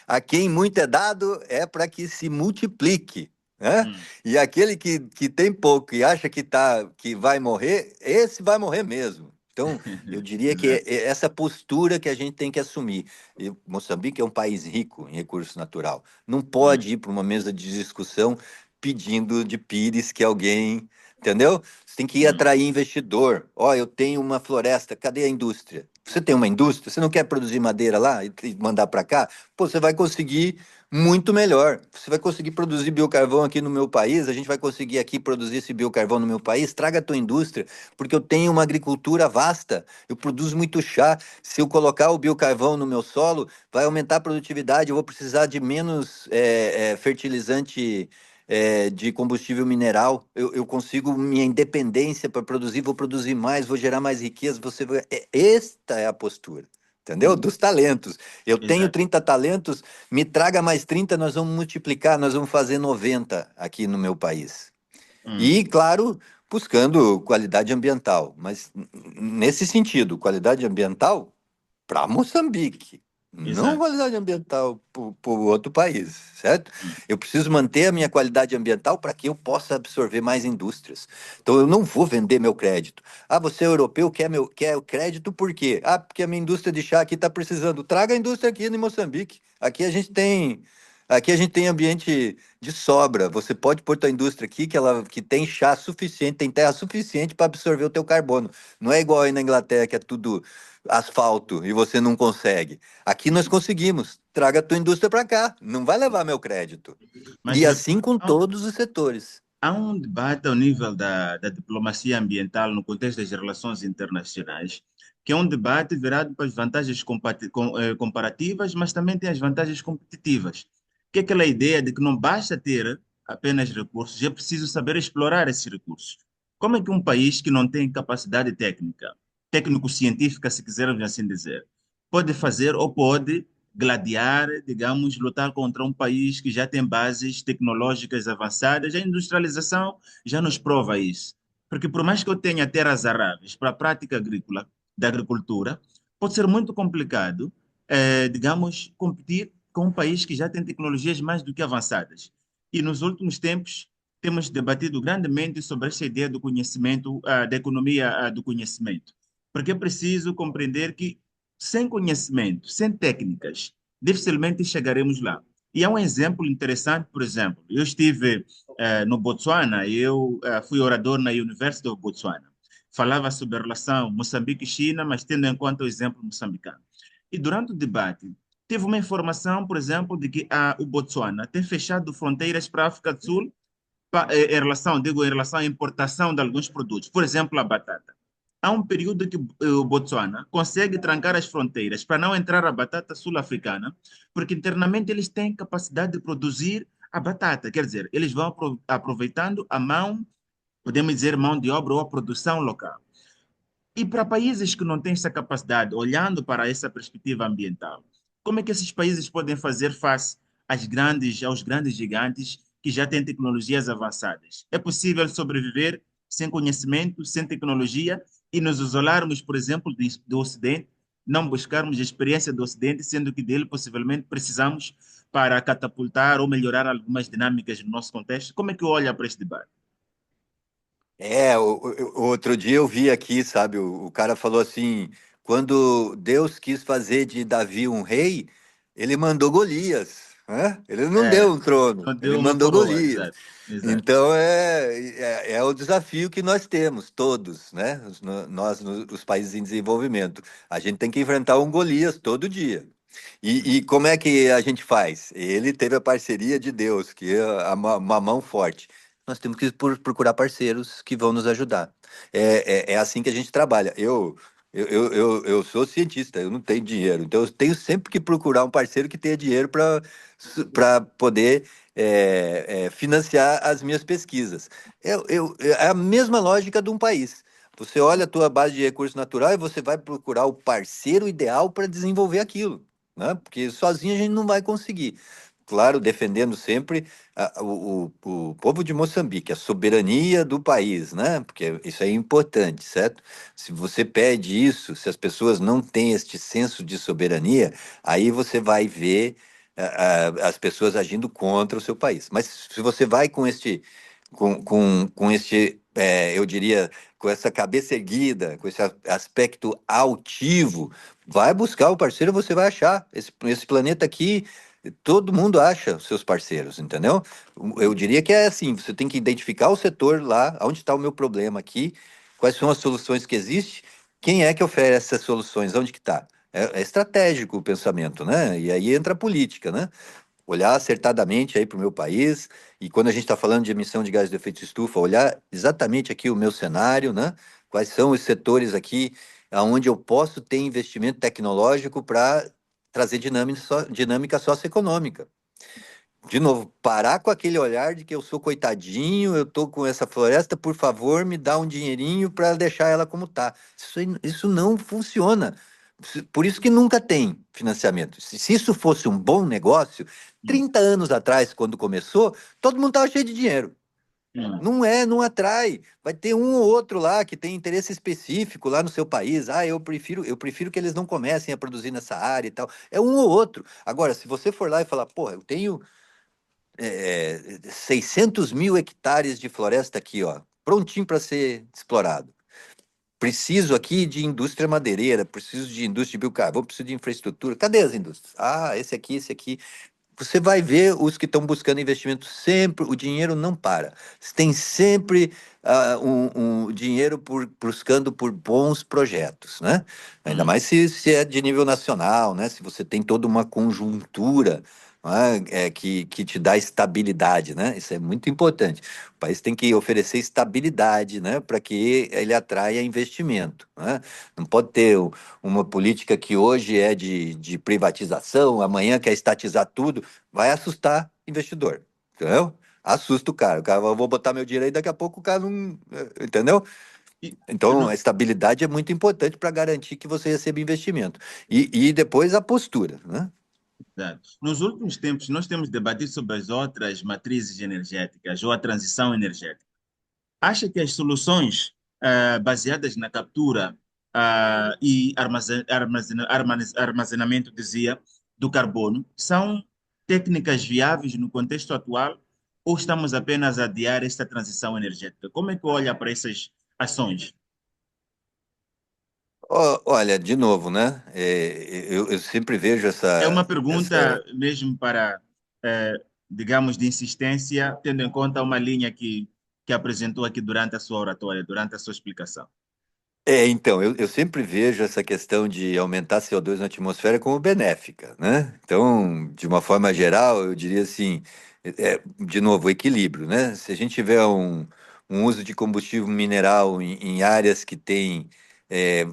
A quem muito é dado é para que se multiplique, né? hum. E aquele que tem pouco e acha que vai morrer, esse vai morrer mesmo. Então, eu diria que Exato. é essa postura que a gente tem que assumir. E Moçambique é um país rico em recurso natural. Não Hum, pode ir para uma mesa de discussão pedindo de pires que alguém, entendeu? Você tem que ir hum, atrair investidor. Ó, eu tenho uma floresta, cadê a indústria? Você tem uma indústria, você não quer produzir madeira lá e mandar para cá? Pô, você vai conseguir muito melhor. Você vai conseguir produzir biocarvão aqui no meu país, a gente vai conseguir aqui produzir esse biocarvão no meu país. Traga a tua indústria, porque eu tenho uma agricultura vasta, eu produzo muito chá. Se eu colocar o biocarvão no meu solo, vai aumentar a produtividade, eu vou precisar de menos fertilizante de combustível mineral, eu consigo minha independência para produzir, vou produzir mais, vou gerar mais riqueza, esta é a postura, entendeu? hum. Dos talentos. Eu tenho Exato. 30 talentos, me traga mais 30, nós vamos multiplicar, nós vamos fazer 90 aqui no meu país. Hum, E, claro, buscando qualidade ambiental, mas nesse sentido, qualidade ambiental para Moçambique, não Exato. qualidade ambiental para o outro país, certo? Hum. Eu preciso manter a minha qualidade ambiental para que eu possa absorver mais indústrias. Então eu não vou vender meu crédito. Ah, você é europeu, quer o crédito por quê? Ah, porque a minha indústria de chá aqui está precisando. Traga a indústria aqui em Moçambique. Aqui a gente tem ambiente de sobra. Você pode pôr tua indústria aqui que tem chá suficiente, tem terra suficiente para absorver o teu carbono. Não é igual aí na Inglaterra que é tudo asfalto e você não consegue. Aqui nós conseguimos. Traga a tua indústria para cá. Não vai levar meu crédito. Mas E assim com há, todos os setores. há um debate ao nível da diplomacia ambiental no contexto das relações internacionais, que é um debate virado para as vantagens comparativas, mas também tem as vantagens competitivas. Que é aquela ideia de que não basta ter apenas recursos, é preciso saber explorar esses recursos. Como é que um país que não tem capacidade técnica, técnico-científica, se quisermos assim dizer, pode fazer ou pode gladiar, digamos, lutar contra um país que já tem bases tecnológicas avançadas? A industrialização já nos prova isso. Porque por mais que eu tenha terras aráveis para a prática agrícola, da agricultura, pode ser muito complicado, digamos, competir com um país que já tem tecnologias mais do que avançadas. E nos últimos tempos temos debatido grandemente sobre essa ideia do conhecimento, da economia, do conhecimento. Porque é preciso compreender que sem conhecimento, sem técnicas, dificilmente chegaremos lá. E há um exemplo interessante, por exemplo, eu estive no Botswana, eu fui orador na University of Botswana. Falava sobre a relação Moçambique-China, mas tendo em conta o exemplo moçambicano. E durante o debate, teve uma informação, por exemplo, de que o Botswana tem fechado fronteiras para a África do Sul em relação à importação de alguns produtos, por exemplo, a batata. Há um período que o Botswana consegue trancar as fronteiras para não entrar a batata sul-africana, porque internamente eles têm capacidade de produzir a batata. Quer dizer, eles vão aproveitando a mão, podemos dizer, mão de obra ou a produção local. E para países que não têm essa capacidade, olhando para essa perspectiva ambiental, como é que esses países podem fazer face aos grandes gigantes que já têm tecnologias avançadas? É possível sobreviver sem conhecimento, sem tecnologia e nos isolarmos, por exemplo, do Ocidente, não buscarmos a experiência do Ocidente, sendo que dele possivelmente precisamos para catapultar ou melhorar algumas dinâmicas no nosso contexto? Como é que olha para este debate? O outro dia eu vi aqui, sabe, o cara falou assim, quando Deus quis fazer de Davi um rei, ele mandou Golias, né? Ele não deu É, um trono, não ele deu uma mandou coroa, Golias. exato, exato. Então é o desafio que nós temos, todos, né? Os países em desenvolvimento. A gente tem que enfrentar um Golias todo dia. E como é que a gente faz? Ele teve a parceria de Deus, que é uma mão forte. Nós temos que procurar parceiros que vão nos ajudar. É assim que a gente trabalha. Eu sou cientista, eu não tenho dinheiro, então eu tenho sempre que procurar um parceiro que tenha dinheiro para poder financiar as minhas pesquisas. É a mesma lógica de um país. Você olha a tua base de recursos naturais e você vai procurar o parceiro ideal para desenvolver aquilo, né? Porque sozinho a gente não vai conseguir. Claro, defendendo sempre o povo de Moçambique, a soberania do país, né? Porque isso é importante, certo? Se você pede isso, se as pessoas não têm este senso de soberania, aí você vai ver as pessoas agindo contra o seu país. Mas se você vai com este, eu diria, com essa cabeça erguida, com esse aspecto altivo, vai buscar o parceiro, você vai achar. Esse planeta aqui, todo mundo acha os seus parceiros, entendeu? Eu diria que é assim, você tem que identificar o setor lá, onde está o meu problema aqui, quais são as soluções que existem, quem é que oferece essas soluções, onde que está? É estratégico o pensamento, né? E aí entra a política, né? Olhar acertadamente aí para o meu país, e quando a gente está falando de emissão de gás de efeito estufa, olhar exatamente aqui o meu cenário, né? Quais são os setores aqui onde eu posso ter investimento tecnológico para trazer dinâmica socioeconômica. De novo, parar com aquele olhar de que eu sou coitadinho, eu tô com essa floresta, por favor, me dá um dinheirinho para deixar ela como tá. Isso não funciona. Por isso que nunca tem financiamento. Se isso fosse um bom negócio, Hum. 30 anos atrás, quando começou, todo mundo estava cheio de dinheiro. hum, Não atrai. Vai ter um ou outro lá que tem interesse específico lá no seu país. Ah, eu prefiro que eles não comecem a produzir nessa área e tal. É um ou outro. Agora, se você for lá e falar, porra, eu tenho 600 mil hectares de floresta aqui, ó, prontinho para ser explorado. Preciso aqui de indústria madeireira, preciso de indústria de biocarvão, preciso de infraestrutura. Cadê as indústrias? Ah, esse aqui, esse aqui. Você vai ver os que estão buscando investimento sempre, o dinheiro não para. Tem sempre um dinheiro buscando por bons projetos, né? Ainda hum, mais se é de nível nacional, né? Se você tem toda uma conjuntura, né, que te dá estabilidade, né? Isso é muito importante. O país tem que oferecer estabilidade, né? Para que ele atraia investimento, né? Não pode ter uma política que hoje é de privatização, amanhã quer estatizar tudo, vai assustar investidor, entendeu? Assusta o cara, eu vou botar meu dinheiro aí, daqui a pouco o cara não, entendeu? e, Então, a no- estabilidade é muito importante para garantir que você receba investimento. E depois a postura, né? Nos últimos tempos, nós temos debatido sobre as outras matrizes energéticas ou a transição energética. Acha que as soluções baseadas na captura e armazenamento, dizia, do carbono são técnicas viáveis no contexto atual ou estamos apenas a adiar esta transição energética? Como é que olha para essas ações? Olha, de novo, né? Eu sempre vejo É uma essa. pergunta mesmo para, digamos, de insistência, tendo em conta uma linha que apresentou aqui durante a sua oratória, durante a sua explicação. Então, eu sempre vejo essa questão de aumentar CO2 na atmosfera como benéfica, né? Então, de uma forma geral, eu diria assim, de novo, equilíbrio, né? Se a gente tiver um uso de combustível mineral em áreas que têm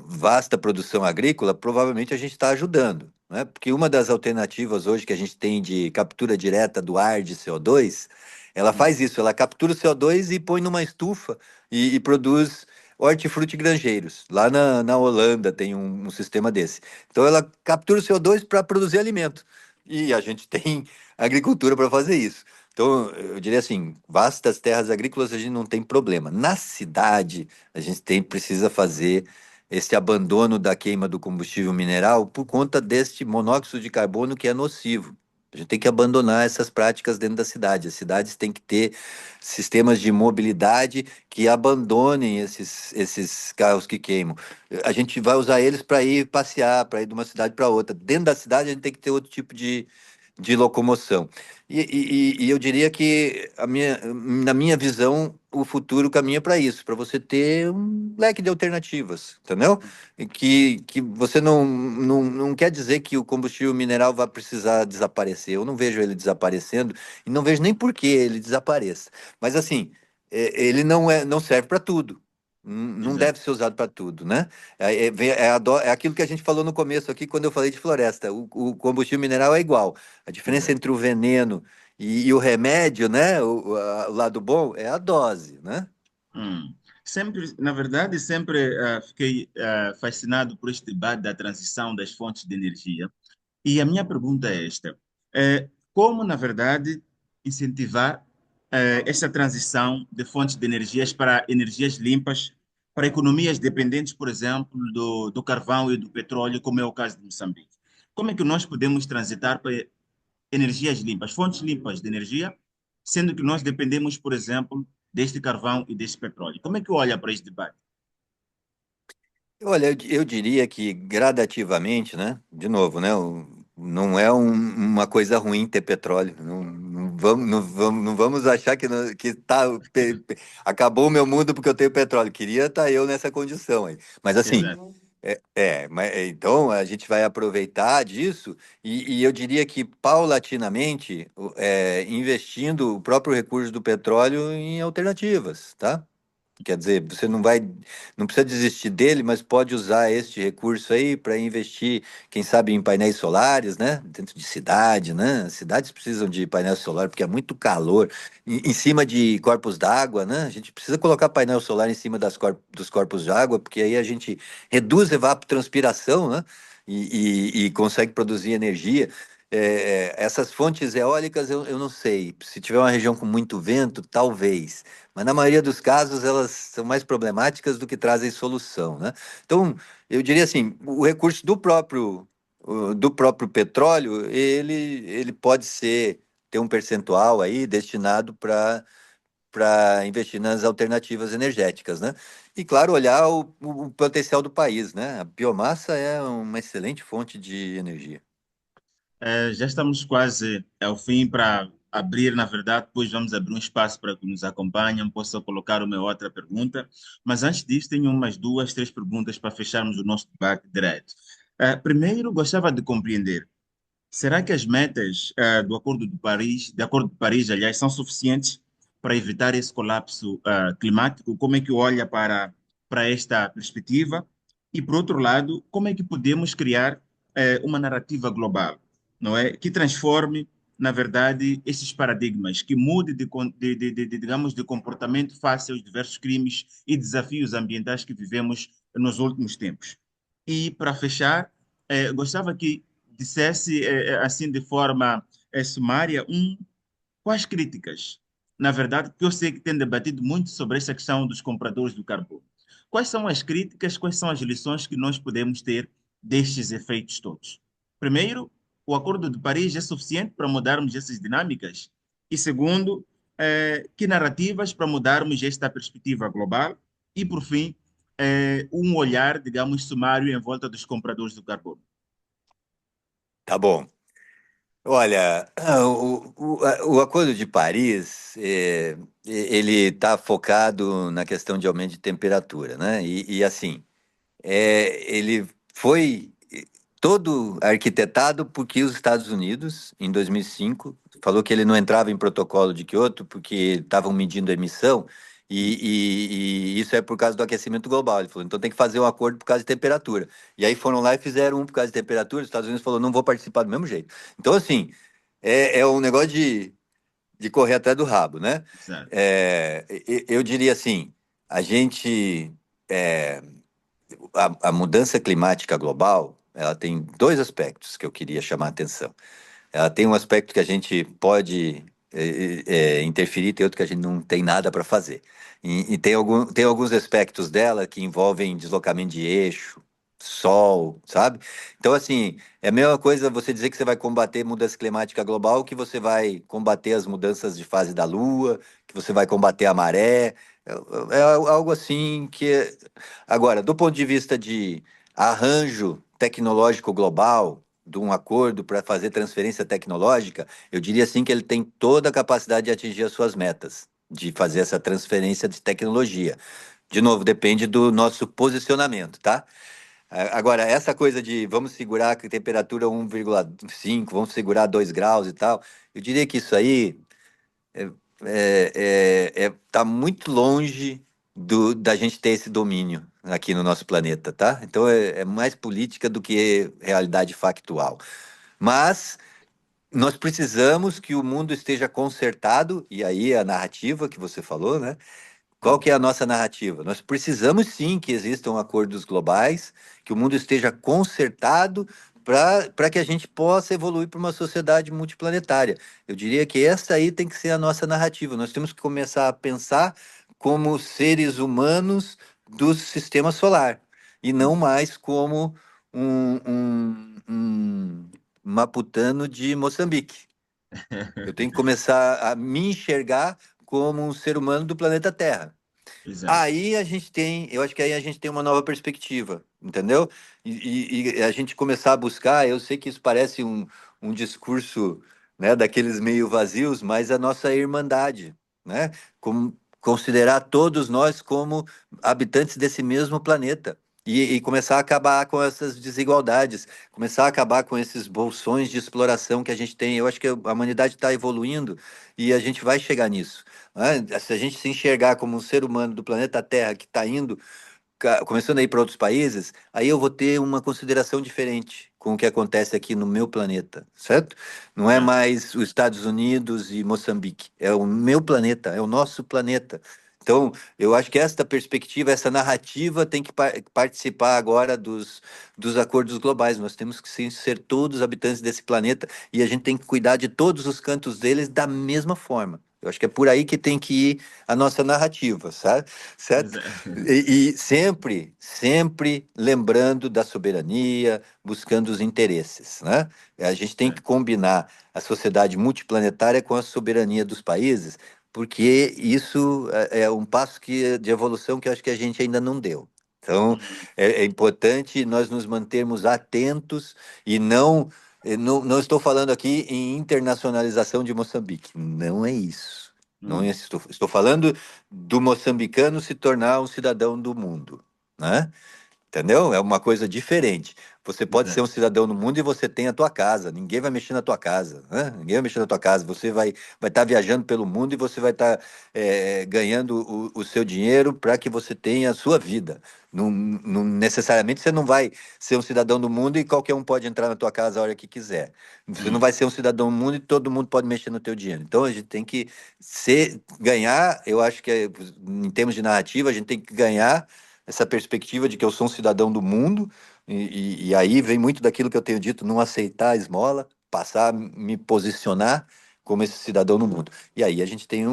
vasta produção agrícola, provavelmente a gente está ajudando, né? Porque uma das alternativas hoje que a gente tem de captura direta do ar de CO2, ela Hum, faz isso, ela captura o CO2 e põe numa estufa e produz hortifruti grangeiros. Lá na Holanda tem um sistema desse. Então ela captura o CO2 para produzir alimento. E a gente tem agricultura para fazer isso. Então, eu diria assim, vastas terras agrícolas a gente não tem problema. Na cidade, a gente precisa fazer esse abandono da queima do combustível mineral por conta deste monóxido de carbono que é nocivo. A gente tem que abandonar essas práticas dentro da cidade. As cidades têm que ter sistemas de mobilidade que abandonem esses carros que queimam. A gente vai usar eles para ir passear, para ir de uma cidade para outra. Dentro da cidade, a gente tem que ter outro tipo de locomoção. E eu diria que na minha visão, o futuro caminha para isso, para você ter um leque de alternativas, entendeu? E que você não quer dizer que o combustível mineral vai precisar desaparecer. Eu não vejo ele desaparecendo e não vejo nem por que ele desapareça. Mas assim, ele não serve para tudo. Não exato. deve ser usado para tudo, né? É aquilo que a gente falou no começo aqui, quando eu falei de floresta. O combustível mineral é igual. A diferença Exato. entre o veneno e o remédio, né? O lado bom é a dose, né? Hum. Sempre, na verdade, sempre fiquei fascinado por este debate da transição das fontes de energia. E a minha pergunta é esta: como, na verdade, incentivar essa transição de fontes de energias para energias limpas, para economias dependentes, por exemplo, do carvão e do petróleo, como é o caso de Moçambique? Como é que nós podemos transitar para energias limpas, fontes limpas de energia, sendo que nós dependemos, por exemplo, deste carvão e deste petróleo? Como é que olha para este debate? Olha, eu diria que gradativamente, né? De novo, né? Não é uma coisa ruim ter petróleo. Não vamos achar acabou o meu mundo porque eu tenho petróleo. Queria estar eu nessa condição aí. Mas assim, Exato. então a gente vai aproveitar disso e eu diria que paulatinamente, investindo o próprio recurso do petróleo em alternativas, tá? Quer dizer, você não precisa desistir dele, mas pode usar este recurso aí para investir, quem sabe, em painéis solares, né? Dentro de cidade, né? As cidades precisam de painel solar porque é muito calor. Em cima de corpos d'água, né? A gente precisa colocar painel solar em cima dos corpos d'água, porque aí a gente reduz a evapotranspiração, né? E consegue produzir energia. essas fontes eólicas eu não sei. Se tiver uma região com muito vento, talvez. Mas na maioria dos casos elas são mais problemáticas do que trazem solução, né? Então, eu diria assim, o recurso do próprio petróleo, ele pode ter um percentual aí destinado para investir nas alternativas energéticas, né? E, claro, olhar o potencial do país, né? A biomassa é uma excelente fonte de energia. Já estamos quase ao fim para abrir, na verdade, depois vamos abrir um espaço para que nos acompanhem, possa colocar uma outra pergunta. Mas antes disso, tenho umas duas, três perguntas para fecharmos o nosso debate direto. Primeiro, gostava de compreender, será que as metas do Acordo de Paris, aliás, são suficientes para evitar esse colapso climático? Como é que olha para esta perspectiva? E, por outro lado, como é que podemos criar uma narrativa global, não é? Que transforme, na verdade, esses paradigmas, que mude digamos, de comportamento face aos diversos crimes e desafios ambientais que vivemos nos últimos tempos. E, para fechar, gostava que dissesse assim de forma sumária quais críticas, na verdade, porque eu sei que tem debatido muito sobre essa questão dos compradores do carbono. Quais são as críticas, quais são as lições que nós podemos ter destes efeitos todos? Primeiro, o Acordo de Paris é suficiente para mudarmos essas dinâmicas? E segundo, que narrativas para mudarmos esta perspectiva global? E por fim, um olhar, digamos, sumário em volta dos compradores do carbono. Tá bom. Olha, o Acordo de Paris, ele está focado na questão de aumento de temperatura, né? E assim, ele foi todo arquitetado porque os Estados Unidos, em 2005, falou que ele não entrava em protocolo de Kyoto porque estavam medindo a emissão e isso é por causa do aquecimento global. Ele falou, então tem que fazer um acordo por causa de temperatura. E aí foram lá e fizeram um por causa de temperatura. Os Estados Unidos falou, não vou participar do mesmo jeito. Então, assim, é um negócio de correr atrás do rabo, né? Exato. Eu diria assim, a gente... é, a mudança climática global, ela tem dois aspectos que eu queria chamar a atenção. Ela tem um aspecto que a gente pode interferir, tem outro que a gente não tem nada para fazer. E tem alguns aspectos dela que envolvem deslocamento de eixo, sol, sabe? Então, assim, é a mesma coisa você dizer que você vai combater mudança climática global, que você vai combater as mudanças de fase da Lua, que você vai combater a maré. É algo assim que. Agora, do ponto de vista de arranjo tecnológico global, de um acordo para fazer transferência tecnológica, eu diria assim que ele tem toda a capacidade de atingir as suas metas, de fazer essa transferência de tecnologia. De novo, depende do nosso posicionamento, tá? Agora, essa coisa de vamos segurar a temperatura 1,5, vamos segurar 2 graus e tal, eu diria que isso aí tá muito longe da gente ter esse domínio aqui no nosso planeta, tá? Então é mais política do que realidade factual. Mas nós precisamos que o mundo esteja consertado, e aí a narrativa que você falou, né? Qual que é a nossa narrativa? Nós precisamos sim que existam acordos globais, que o mundo esteja consertado para que a gente possa evoluir para uma sociedade multiplanetária. Eu diria que essa aí tem que ser a nossa narrativa. Nós temos que começar a pensar como seres humanos do sistema solar e não mais como um maputano de Moçambique. Eu tenho que começar a me enxergar como um ser humano do planeta Terra. Exato. Aí a gente tem, eu acho que aí a gente tem uma nova perspectiva, entendeu? E a gente começar a buscar, eu sei que isso parece um discurso, né, daqueles meio vazios, mas a nossa irmandade, né? Como, considerar todos nós como habitantes desse mesmo planeta. E começar a acabar com essas desigualdades, começar a acabar com esses bolsões de exploração que a gente tem. Eu acho que a humanidade está evoluindo e a gente vai chegar nisso, né? Se a gente se enxergar como um ser humano do planeta Terra que está indo, começando a ir para outros países, aí eu vou ter uma consideração diferente com o que acontece aqui no meu planeta, certo? Não é Exato. mais os Estados Unidos e Moçambique, é o meu planeta, é o nosso planeta. Então, eu acho que esta perspectiva, essa narrativa tem que participar agora dos acordos globais. Nós temos que sim, ser todos habitantes desse planeta e a gente tem que cuidar de todos os cantos deles da mesma forma. Eu acho que é por aí que tem que ir a nossa narrativa, sabe? Certo? E sempre, sempre lembrando da soberania, buscando os interesses, né? A gente tem que Certo. combinar a sociedade multiplanetária com a soberania dos países porque isso é um passo de evolução que eu acho que a gente ainda não deu. Então, Uhum. é importante nós nos mantermos atentos e não estou falando aqui em internacionalização de Moçambique. Não é isso. Não é Uhum. isso. Estou falando do moçambicano se tornar um cidadão do mundo, né? Entendeu? É uma coisa diferente. Você pode ser um Exato. cidadão no mundo e você tem a tua casa. Ninguém vai mexer na tua casa, né? Ninguém vai mexer na tua casa. Você vai estar viajando pelo mundo e você vai estar ganhando o seu dinheiro para que você tenha a sua vida. Não necessariamente você não vai ser um cidadão do mundo e qualquer um pode entrar na tua casa a hora que quiser. Você não Uhum. vai ser um cidadão do mundo e todo mundo pode mexer no teu dinheiro. Então a gente tem que ganhar. Eu acho que em termos de narrativa a gente tem que ganhar essa perspectiva de que eu sou um cidadão do mundo, e aí vem muito daquilo que eu tenho dito, não aceitar a esmola, passar a me posicionar como esse cidadão no mundo. E aí a gente tem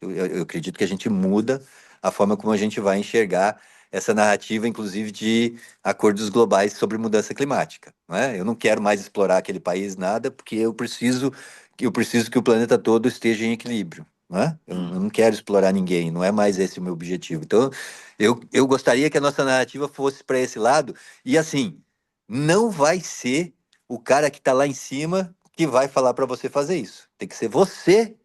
eu acredito que a gente muda a forma como a gente vai enxergar essa narrativa, inclusive de acordos globais sobre mudança climática, né? Eu não quero mais explorar aquele país nada, porque eu preciso que o planeta todo esteja em equilíbrio, né? Eu Uhum. não quero explorar ninguém, não é mais esse o meu objetivo. Então, eu gostaria que a nossa narrativa fosse para esse lado, e assim, não vai ser o cara que está lá em cima que vai falar para você fazer isso. Tem que ser você.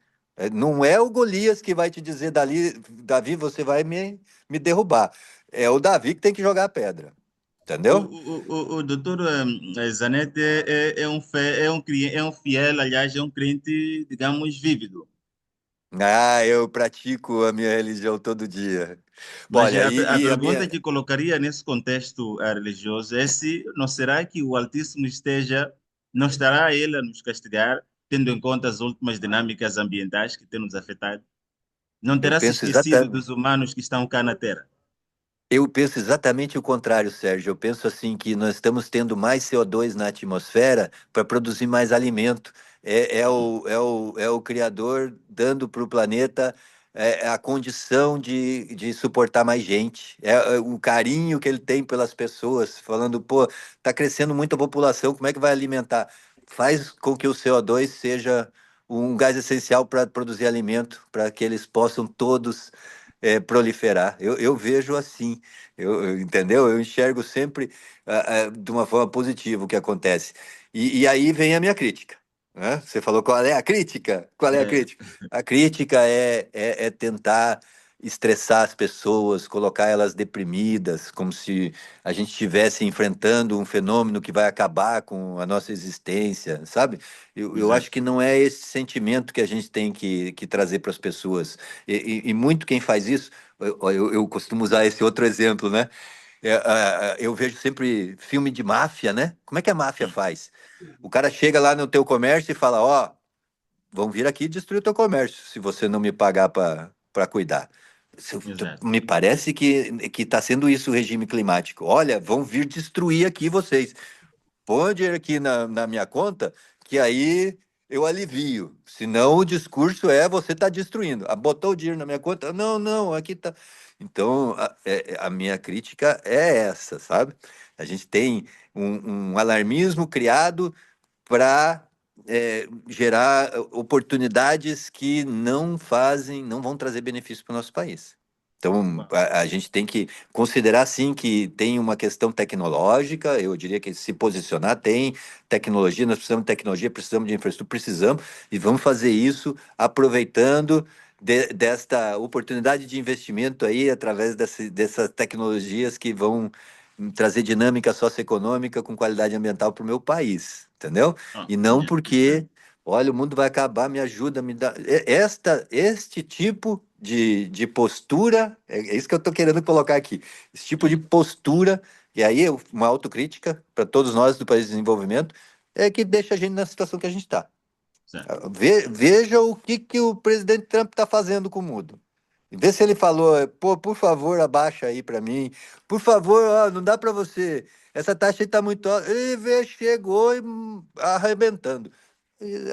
Não é o Golias que vai te dizer dali, Davi, você vai me derrubar. É o Davi que tem que jogar a pedra. Entendeu? O doutor Zanetti é um fiel, aliás, é um crente, digamos, vívido. Ah, eu pratico a minha religião todo dia. Mas Olha, a e a pergunta minha. que colocaria nesse contexto religioso é se não será que o Altíssimo não estará ele a nos castigar, tendo em conta as últimas dinâmicas ambientais que têm nos afetado? Não Eu terá se penso esquecido exatamente. dos humanos que estão cá na Terra? Eu penso exatamente o contrário, Sérgio. Eu penso assim que nós estamos tendo mais CO2 na atmosfera para produzir mais alimento. É o Criador dando para o planeta a condição de suportar mais gente. É o carinho que ele tem pelas pessoas, falando, pô, tá crescendo muito a população, como é que vai alimentar? Faz com que o CO2 seja um gás essencial para produzir alimento, para que eles possam todos proliferar. Eu vejo assim. Entendeu? Eu enxergo sempre de uma forma positiva o que acontece. E aí vem a minha crítica, né? Você falou qual é a crítica? Qual é a É, crítica? A crítica é tentar estressar as pessoas, colocar elas deprimidas, como se a gente estivesse enfrentando um fenômeno que vai acabar com a nossa existência, sabe? Eu acho exato. que não é esse sentimento que a gente tem que trazer para as pessoas. E muito quem faz isso eu costumo usar esse outro exemplo, né? Eu vejo sempre filme de máfia, né? Como é que a máfia faz? O cara chega lá no teu comércio e fala, ó, vão vir aqui destruir o teu comércio se você não me pagar para cuidar. Exato. Me parece que está sendo isso o regime climático. Olha, vão vir destruir aqui vocês. Põe o dinheiro aqui na minha conta, que aí eu alivio. Senão o discurso é você está destruindo. Ah, botou o dinheiro na minha conta? Não, não, aqui tá. Então, a minha crítica é essa, sabe? A gente tem um alarmismo criado para gerar oportunidades que não vão trazer benefício para o nosso país. Então, Uau. a gente tem que considerar, sim, que tem uma questão tecnológica, eu diria que se posicionar tem tecnologia, nós precisamos de tecnologia, precisamos de infraestrutura, precisamos, e vamos fazer isso aproveitando desta oportunidade de investimento aí, através dessas tecnologias que vão trazer dinâmica socioeconômica com qualidade ambiental para o meu país, entendeu? Ah, E não exato. porque, olha, o mundo vai acabar, me ajuda, me dá. Este tipo de postura, é isso que eu estou querendo colocar aqui. Esse tipo de Hum, postura, e aí uma autocrítica para todos nós do país de desenvolvimento, é que deixa a gente na situação que a gente está. certo. Veja o que o presidente Trump está fazendo com o mundo. Vê se ele falou, pô, por favor, abaixa aí para mim. Por favor, ó, não dá para você. Essa taxa aí tá muito alta. Ele chegou e arrebentando.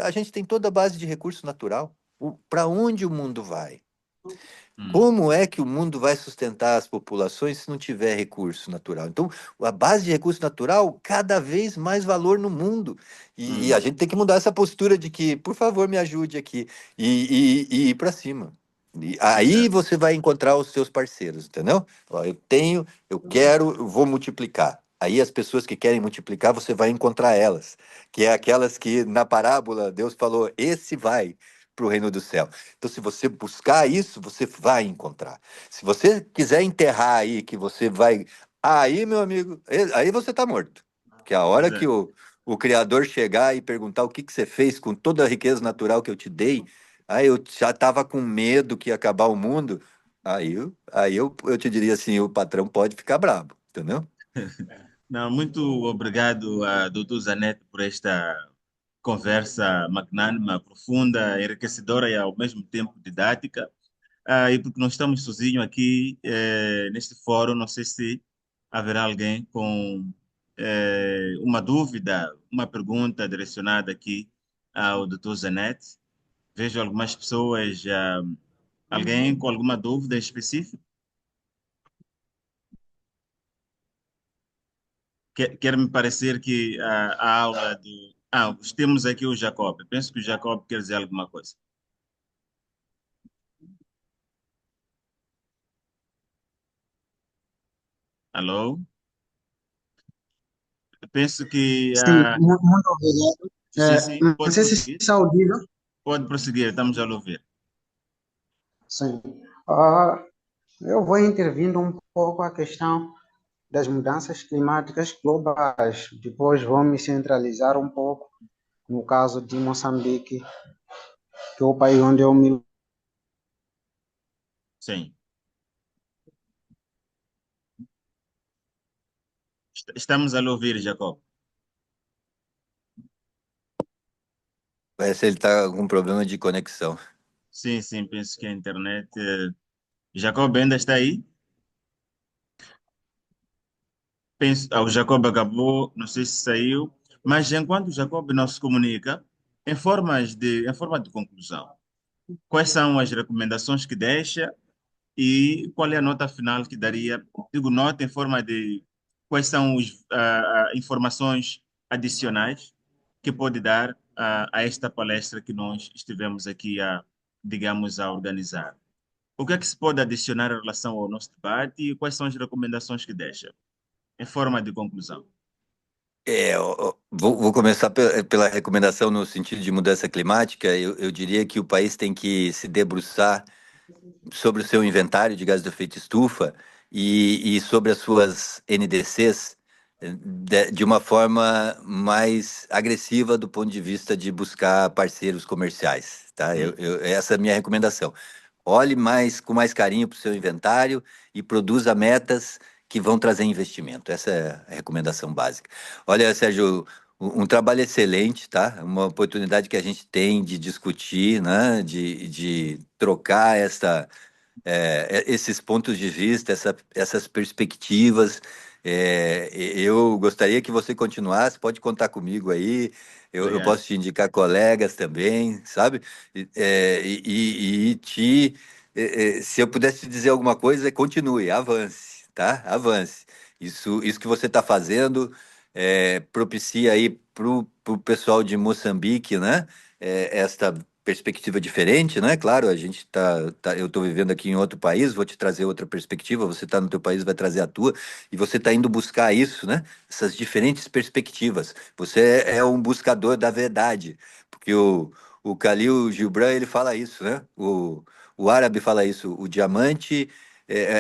A gente tem toda a base de recurso natural. Para onde o mundo vai? Hum, Como é que o mundo vai sustentar as populações se não tiver recurso natural? Então, a base de recurso natural, cada vez mais valor no mundo. E a hum, gente tem que mudar essa postura de que, por favor, me ajude aqui e ir para cima. E aí exato. você vai encontrar os seus parceiros, entendeu? Ó, eu tenho, eu quero, eu vou multiplicar. Aí as pessoas que querem multiplicar, você vai encontrar elas, que é aquelas que na parábola Deus falou: esse vai para o reino do céu. Então, se você buscar isso, você vai encontrar. Se você quiser enterrar aí, que você vai. Aí, meu amigo, aí você está morto. Porque a hora que Exato. o Criador chegar e perguntar o que que você fez com toda a riqueza natural que eu te dei, aí eu já estava com medo que ia acabar o mundo. Aí eu te diria assim: o patrão pode ficar bravo, entendeu? Não, muito obrigado a doutor Zanetti por esta conversa magnânima, profunda, enriquecedora e ao mesmo tempo didática. E porque nós estamos sozinhos aqui neste fórum, não sei se haverá alguém com uma dúvida, uma pergunta direcionada aqui ao doutor Zanetti. Vejo algumas pessoas, alguém com alguma dúvida específica? Quer-me parecer que a aula do... temos aqui o Jacob. Penso que o Jacob quer dizer alguma coisa. Alô? Penso que... Sim, muito obrigado. sim, sim, Não pode sei se prosseguir. está audível. Pode prosseguir, estamos a ouvir. Sim. Ah, eu vou intervindo um pouco a questão das mudanças climáticas globais. Depois vou me centralizar um pouco no caso de Moçambique, que é o país onde eu me... Sim. Estamos a ouvir, Jacob. Parece que ele está com problema de conexão. Sim, sim, penso que a internet. Jacob ainda está aí? Penso, o Jacob acabou, não sei se saiu, mas enquanto o Jacob não se comunica, em forma de conclusão, quais são as recomendações que deixa e qual é a nota final que daria? Digo, nota em forma de quais são as informações adicionais que pode dar a esta palestra que nós estivemos aqui digamos, a organizar. O que é que se pode adicionar em relação ao nosso debate e quais são as recomendações que deixa, em forma de conclusão? Vou começar pela recomendação no sentido de mudança climática. Eu diria que o país tem que se debruçar sobre o seu inventário de gás de efeito estufa e sobre as suas NDCs de uma forma mais agressiva do ponto de vista de buscar parceiros comerciais, tá? Hum. Essa é a minha recomendação. Olhe mais com mais carinho para o seu inventário e produza metas que vão trazer investimento. Essa é a recomendação básica. Olha, Sérgio, um trabalho excelente, tá? Uma oportunidade que a gente tem de discutir, né? De trocar esses pontos de vista, essas perspectivas. Eu gostaria que você continuasse, pode contar comigo aí. Eu Obrigado. posso te indicar colegas também, sabe? Se eu pudesse te dizer alguma coisa, continue, avance, tá? Avance. Isso que você está fazendo propicia aí para o pessoal de Moçambique, né? Esta perspectiva diferente, né? Claro, a gente eu estou vivendo aqui em outro país, vou te trazer outra perspectiva, você está no teu país, vai trazer a tua, e você está indo buscar isso, né? Essas diferentes perspectivas. Você é um buscador da verdade, porque o Khalil Gibran, ele fala isso, né? O árabe fala isso, o diamante,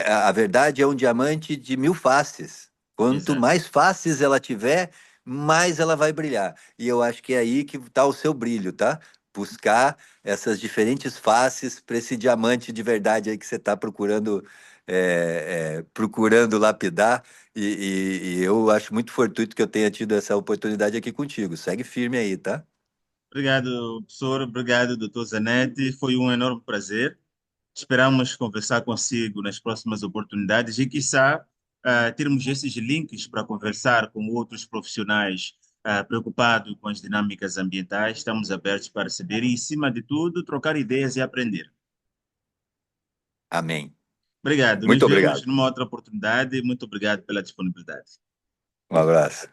a verdade é um diamante de 1000 faces. Quanto Exato. mais faces ela tiver, mais ela vai brilhar. E eu acho que é aí que está o seu brilho, tá? Buscar essas diferentes faces para esse diamante de verdade aí que você está procurando lapidar. E eu acho muito fortuito que eu tenha tido essa oportunidade aqui contigo. Segue firme aí, tá? Obrigado, professor. Obrigado, doutor Zanetti. Foi um enorme prazer. Esperamos conversar consigo nas próximas oportunidades e, quiçá, termos esses links para conversar com outros profissionais preocupados com as dinâmicas ambientais. Estamos abertos para receber e, acima de tudo, trocar ideias e aprender. Amém. Obrigado. Nos Muito vemos obrigado. numa outra oportunidade. Muito obrigado pela disponibilidade. Um abraço.